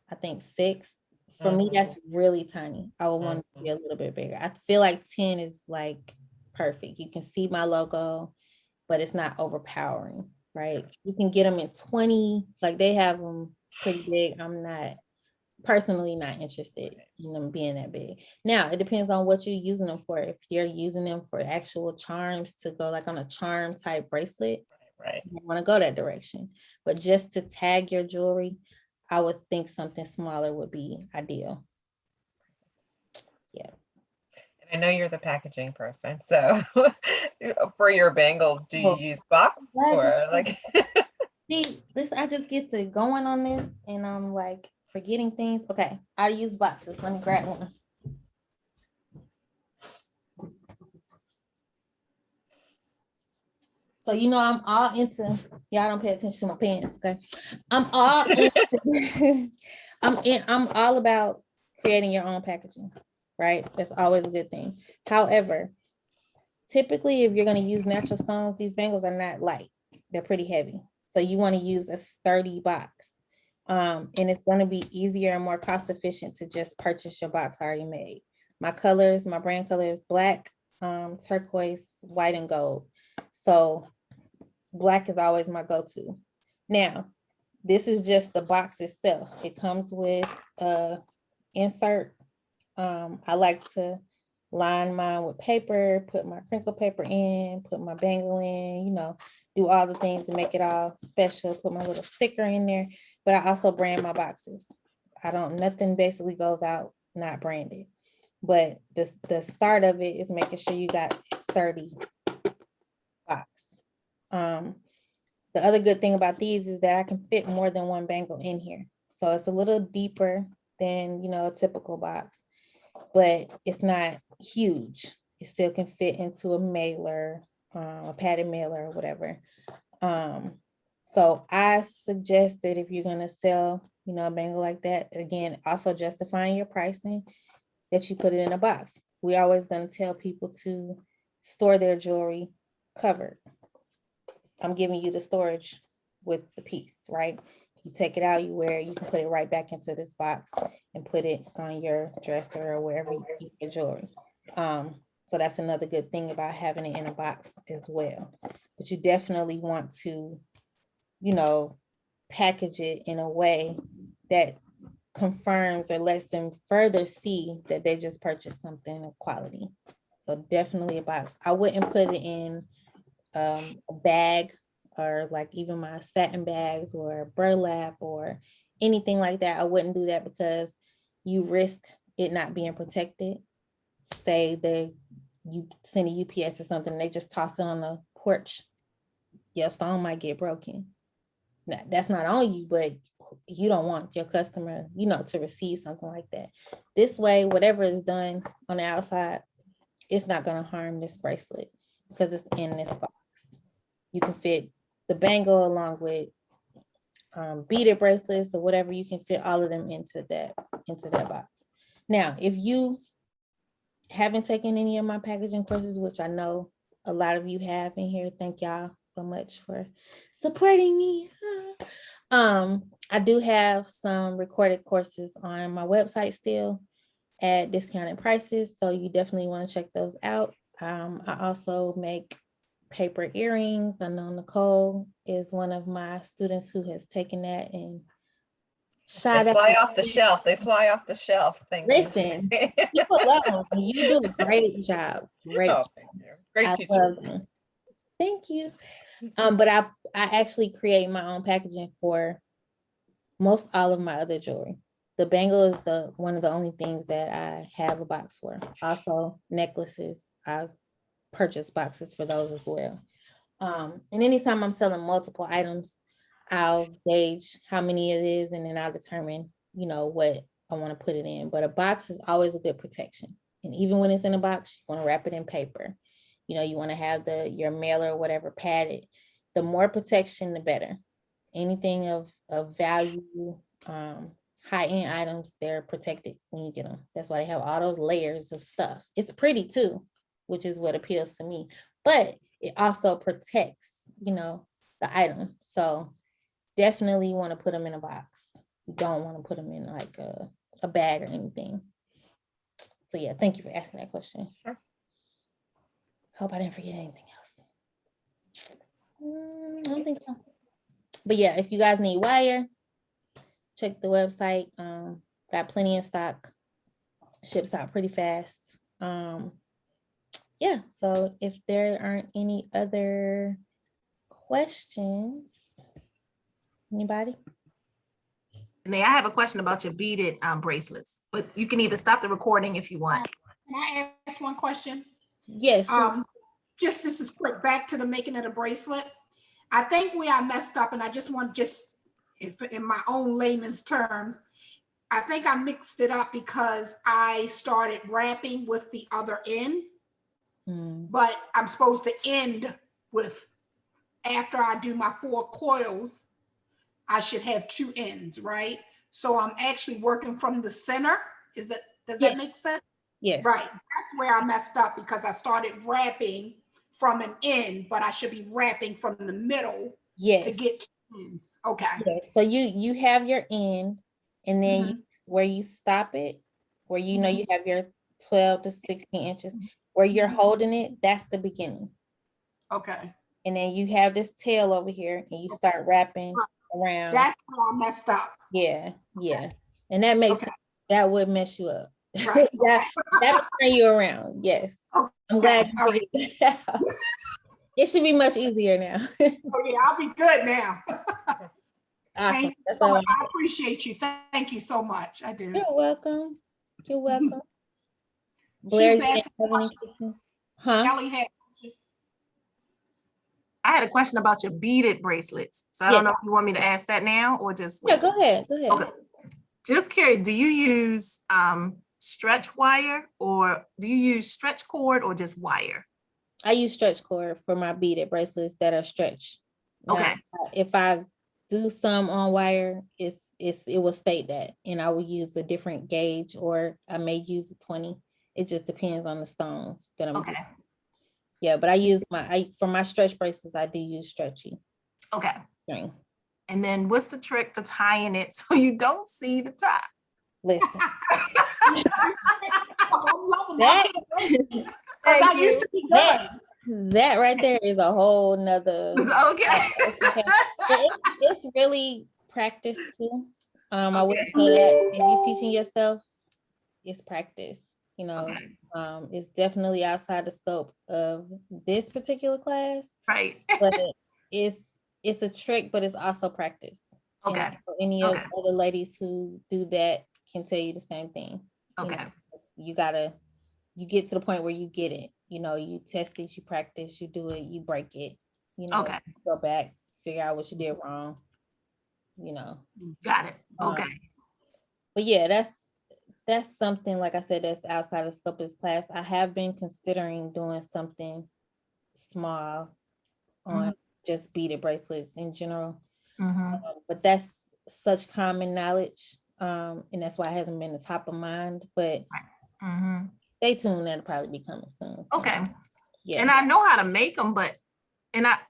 I think 6 For me, Mhm. that's really tiny. I would want it to be a little bit bigger. I feel like 10 is like perfect. You can see my logo, but it's not overpowering, right? You can get them in 20, like they have them pretty big. I'm not personally not interested in them being that big. Now, it depends on what you're using them for. If you're using them for actual charms to go like on a charm type bracelet, Right. you want to go that direction. But just to tag your jewelry, I would think something smaller would be ideal. Yeah. And I know you're the packaging person, so for your bangles, do you Well, use box glad you or like? see this. I just get to going on this and I'm like forgetting things. Okay, I use boxes. Let me grab one. So you know I'm all into y'all don't pay attention to my pants, okay? I'm all into, I'm all about creating your own packaging, right? That's always a good thing. However, typically if you're going to use natural stones, these bangles are not light. They're pretty heavy. So you want to use a sturdy box. And it's going to be easier and more cost efficient to just purchase your box already made. My colors, my brand color is black, turquoise, white, and gold. So black is always my go-to. Now, this is just the box itself. It comes with a insert. I like to line mine with paper, put my crinkle paper in, put my bangle in, do all the things to make it all special, put my little sticker in there, but I also brand my boxes. Nothing basically goes out not branded. But the start of it is making sure you got a sturdy box. The other good thing about these is that I can fit more than one bangle in here. So it's a little deeper than, a typical box, but it's not huge. It still can fit into a mailer, a padded mailer or whatever. So I suggest that if you're gonna sell, a bangle like that, again, also justifying your pricing, that you put it in a box. We always gonna tell people to store their jewelry covered. I'm giving you the storage with the piece, right? You take it out, you wear it, you can put it right back into this box and put it on your dresser or wherever you keep your jewelry. So that's another good thing about having it in a box as well. But you definitely want to, package it in a way that confirms or lets them further see that they just purchased something of quality. So definitely a box. I wouldn't put it in a bag or like even my satin bags or burlap or anything like that. I wouldn't do that because you risk it not being protected. Say you send a UPS or something, they just toss it on the porch, your stone might get broken. Now, that's not on you, but you don't want your customer, to receive something like that. This way, whatever is done on the outside, it's not going to harm this bracelet because it's in this box. You can fit the bangle along with beaded bracelets or whatever. You can fit all of them into that box. Now, if you haven't taken any of my packaging courses, which I know a lot of you have in here, thank y'all so much for supporting me. I do have some recorded courses on my website still at discounted prices, so you definitely want to check those out. I also make paper earrings. I know Nicole is one of my students who has taken that and They shot out. fly off the shelf. They fly off the shelf. Thank Listen, you. people love them. You do a great job. Great. Oh, thank you. Great I teacher. love them. Thank you. But I actually create my own packaging for most all of my other jewelry. The bangle is one of the only things that I have a box for. Also, necklaces. I purchase boxes for those as well. And anytime I'm selling multiple items, I'll gauge how many it is, and then I'll determine, what I want to put it in. But a box is always a good protection. And even when it's in a box, you want to wrap it in paper. You want to have your mailer or whatever padded. The more protection, the better. Anything of value, high-end items, they're protected when you get them. That's why they have all those layers of stuff. It's pretty too, which is what appeals to me. But it also protects, the item. So definitely want to put them in a box. You don't want to put them in like a a bag or anything. So yeah, thank you for asking that question. Sure. Hope I didn't forget anything else. I don't think so. But yeah, if you guys need wire, check the website. Got plenty in stock. Ships out pretty fast. Yeah, so if there aren't any other questions, anybody? Nay, I have a question about your beaded bracelets, but you can either stop the recording if you want. Can I ask one question? Yes. Just this is quick, back to the making of the bracelet. I think where I messed up, and I just want in my own layman's terms, I think I mixed it up because I started wrapping with the other end, but I'm supposed to end with, after I do my 4 coils, I should have 2 ends, right? So I'm actually working from the center. Does that make sense? Yes. Right. That's where I messed up because I started wrapping from an end, but I should be wrapping from the middle to get to ends. Okay. Yes. So you have your end, and then where you stop it, where you know you have your 12 to 16 inches, where you're holding it, that's the beginning. Okay. And then you have this tail over here, and you start wrapping around. That's where I messed up. Yeah, yeah. And that makes that would mess you up. Right. That'll turn you around. Yes. Okay. I'm glad you figured it out. It should be much easier now. Oh yeah, I'll be good now. Awesome. I appreciate you. Thank you so much. I do. You're welcome. You're welcome. Blair, you have any questions? Huh? Kelly had. I had a question about your beaded bracelets. So I don't know if you want me to ask that now or just. Yeah, go ahead. Go ahead. Okay. Just curious, do you use stretch wire or do you use stretch cord or just wire? I use stretch cord for my beaded bracelets that are stretched. Okay. Now, if I do some on wire, it will state that, and I will use a different gauge, or I may use a 20. It just depends on the stones that I'm doing. Yeah, but I use for my stretch bracelets, I do use stretchy. Okay. String. And then what's the trick to tying it so you don't see the top? Listen. I'm loving that. I used to be good. That right there is a whole nother. Okay. It's really practice too. I wouldn't say that if you're teaching yourself, it's practice. You know, it's definitely outside the scope of this particular class. Right. But it's a trick, but it's also practice. Okay. And so any of the ladies who do that can tell you the same thing. Okay. You know, you get to the point where you get it. You know, you test it, you practice, you do it, you break it. You know, go back, figure out what you did wrong. You know. Got it. Okay. But yeah, that's something, like I said, that's outside of scope of this class. I have been considering doing something small on just beaded bracelets in general. But that's such common knowledge. And that's why it hasn't been the top of mind, but stay tuned, that'll probably be coming soon. Okay. Yeah. And I know how to make them, but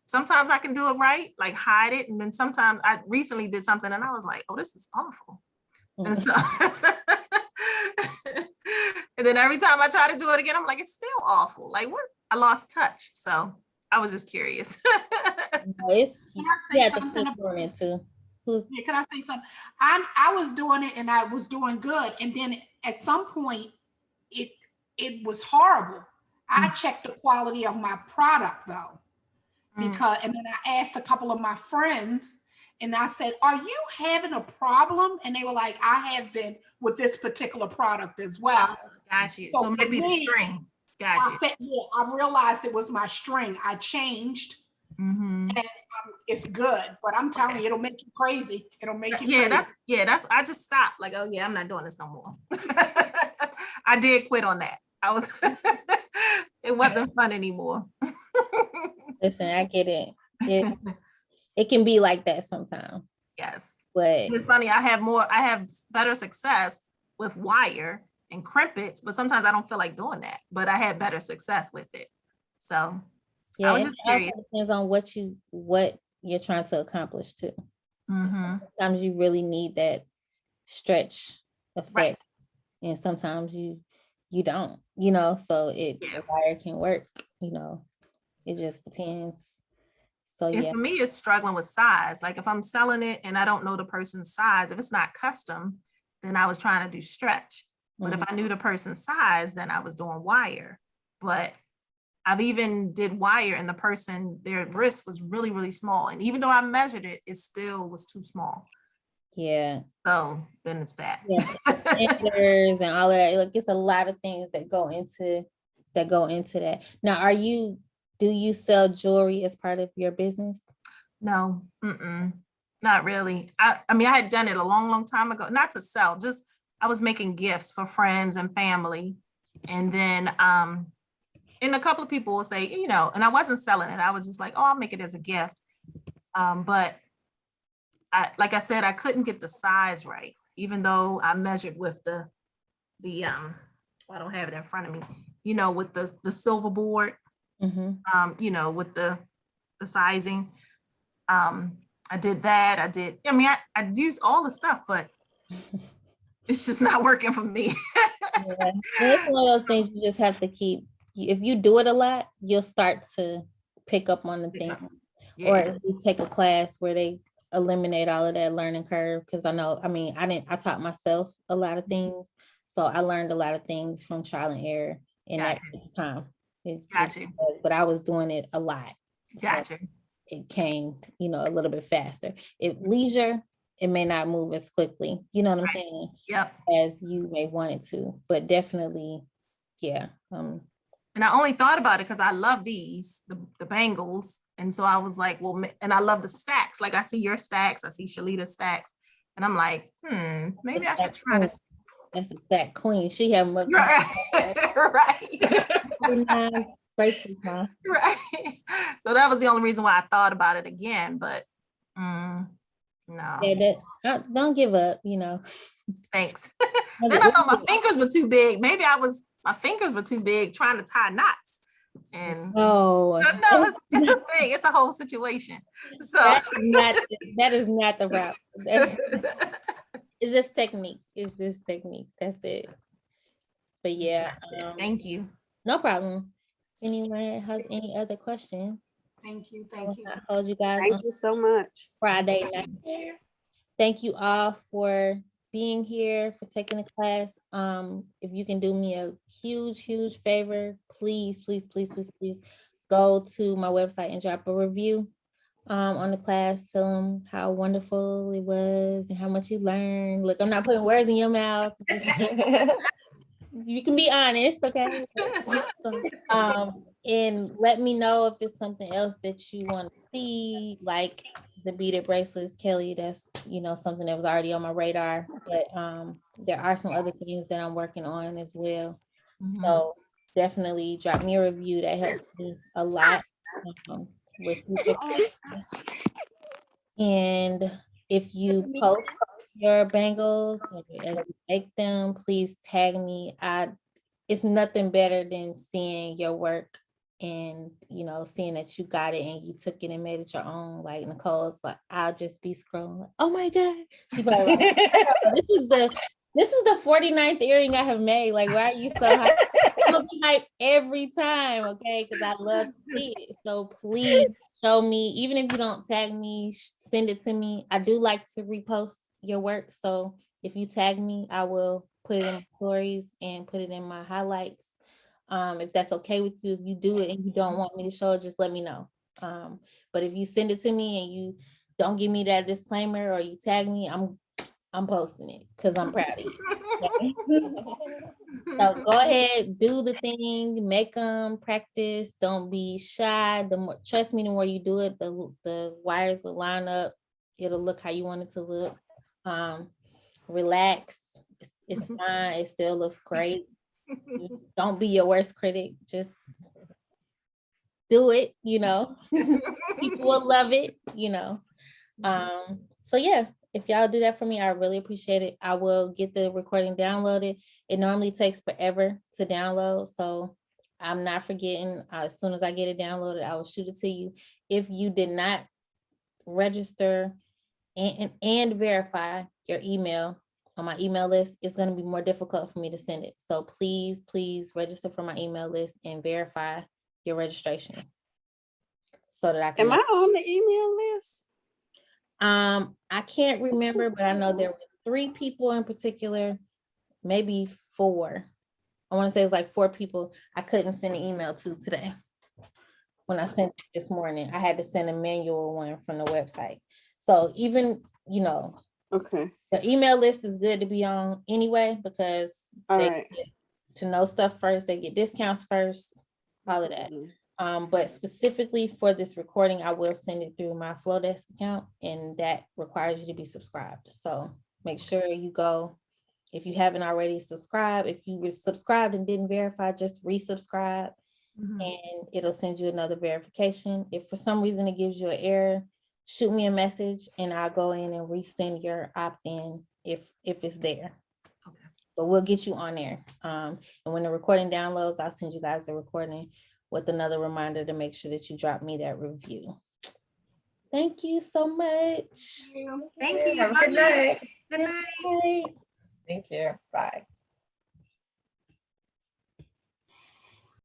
sometimes I can do it right, like hide it. And then sometimes I recently did something and I was like, oh, this is awful. And so and then every time I try to do it again, I'm like, it's still awful. Like what? I lost touch. So I was just curious. Can I say something about it too? Can I say something? I was doing it and I was doing good. And then at some point it was horrible. I checked the quality of my product though, because, and then I asked a couple of my friends and I said, are you having a problem? And they were like, I have been with this particular product as well. Got you. So maybe the string. Got you. I realized it was my string. I changed. And it's good, but I'm telling you, it'll make you crazy. It'll make you crazy. That's I just stopped. Like, oh yeah, I'm not doing this no more. I did quit on that. It wasn't fun anymore. Listen, I get it. It can be like that sometimes. Yes. But it's funny, I have better success with wire and crimpets, but sometimes I don't feel like doing that. But I had better success with it. So yeah, I was just curious. It depends on what you're trying to accomplish too. Sometimes you really need that stretch effect. And sometimes you don't, so the wire can work, it just depends. So And yeah. for me, it's struggling with size. Like if I'm selling it and I don't know the person's size, if it's not custom, then I was trying to do stretch. But if I knew the person's size, then I was doing wire. But I've even did wire and the person, their wrist was really, really small. And even though I measured it, it still was too small. Yeah. So then it's that. Yeah. Standards and all of that. Like it's a lot of things that go into that. Now, do you sell jewelry as part of your business? No, not really. I mean, I had done it a long, long time ago, not to sell, just I was making gifts for friends and family. And then, and a couple of people will say, and I wasn't selling it. I was just like, oh, I'll make it as a gift. But like I said, I couldn't get the size right, even though I measured with the I don't have it in front of me, with the silver board, with the sizing. I did that. I used all the stuff, but it's just not working for me. Yeah. It's one of those things you just have to keep. If you do it a lot, you'll start to pick up on the thing. Yeah. Or if you take a class where they eliminate all of that learning curve, because I taught myself a lot of things. So I learned a lot of things from trial and error in that time. But I was doing it a lot. Gotcha. So it came, a little bit faster. If leisure, it may not move as quickly, you know what I'm saying? Yep. As you may want it to, but definitely, yeah. And I only thought about it because I love these, the bangles. And so I was like, well, and I love the stacks. Like I see your stacks, I see Shalita's stacks. And I'm like, maybe I should try this. That's a stack queen. She have much. Right. Bracelets, huh? Right. So that was the only reason why I thought about it again, but no. Yeah, don't give up, Thanks. Then I thought my fingers were too big. Maybe my fingers were too big trying to tie knots. And no, it's a thing. It's a whole situation. So that is not the route. It's just technique. That's it. But yeah. Thank you. No problem. Anyone has any other questions? Thank you. Hold you guys. Thank you so much. Friday night. Thank you all for being here, for taking the class. If you can do me a huge favor, please go to my website and drop a review on the class. Tell them how wonderful it was and how much you learned. Look, I'm not putting words in your mouth. You can be honest, okay? And let me know if it's something else that you want to see, like the beaded bracelets, Kelly. That's something that was already on my radar. But there are some other things that I'm working on as well. So definitely drop me a review. That helps me a lot. And if you post your bangles as you make them, please tag me. It's nothing better than seeing your work and seeing that you got it and you took it and made it your own. Like Nicole's like, I'll just be scrolling like, oh my God. She probably like, this is the 49th earring I have made. Like, why are you so hype? I'm gonna be hype every time, okay? Because I love to see it. So please show me, even if you don't tag me, send it to me. I do like to repost your work. So if you tag me, I will put it in my stories and put it in my highlights. If that's okay with you, if you do it and you don't want me to show it, just let me know. But if you send it to me and you don't give me that disclaimer or you tag me, I'm posting it because I'm proud of you. So go ahead, do the thing, make them practice. Don't be shy. Trust me, the more you do it, the wires will line up. It'll look how you want it to look. Relax. It's fine. It still looks great. Don't be your worst critic. Just do it. People will love it. So yeah. If y'all do that for me, I really appreciate it. I will get the recording downloaded. It normally takes forever to download. So I'm not forgetting. As soon as I get it downloaded, I will shoot it to you. If you did not register and verify your email, on my email list, it's going to be more difficult for me to send it. So please register for my email list and verify your registration so that I can. Am I on the email list? I can't remember, but I know there were 3 people in particular, maybe 4. I want to say it's like 4 people I couldn't send an email to today. When I sent it this morning, I had to send a manual one from the website. So even, Okay, the email list is good to be on anyway, because all they right. get to know stuff first, they get discounts first, all of that. But specifically for this recording, I will send it through my Flowdesk account, and that requires you to be subscribed. So make sure you go, if you haven't already subscribed, if you were subscribed and didn't verify, just resubscribe and it'll send you another verification. If for some reason it gives you an error, shoot me a message and I'll go in and resend your opt-in if it's there. Okay. But we'll get you on there. And when the recording downloads, I'll send you guys the recording with another reminder to make sure that you drop me that review. Thank you so much. Thank you. Have a good night. Good night. Bye. Thank you. Bye.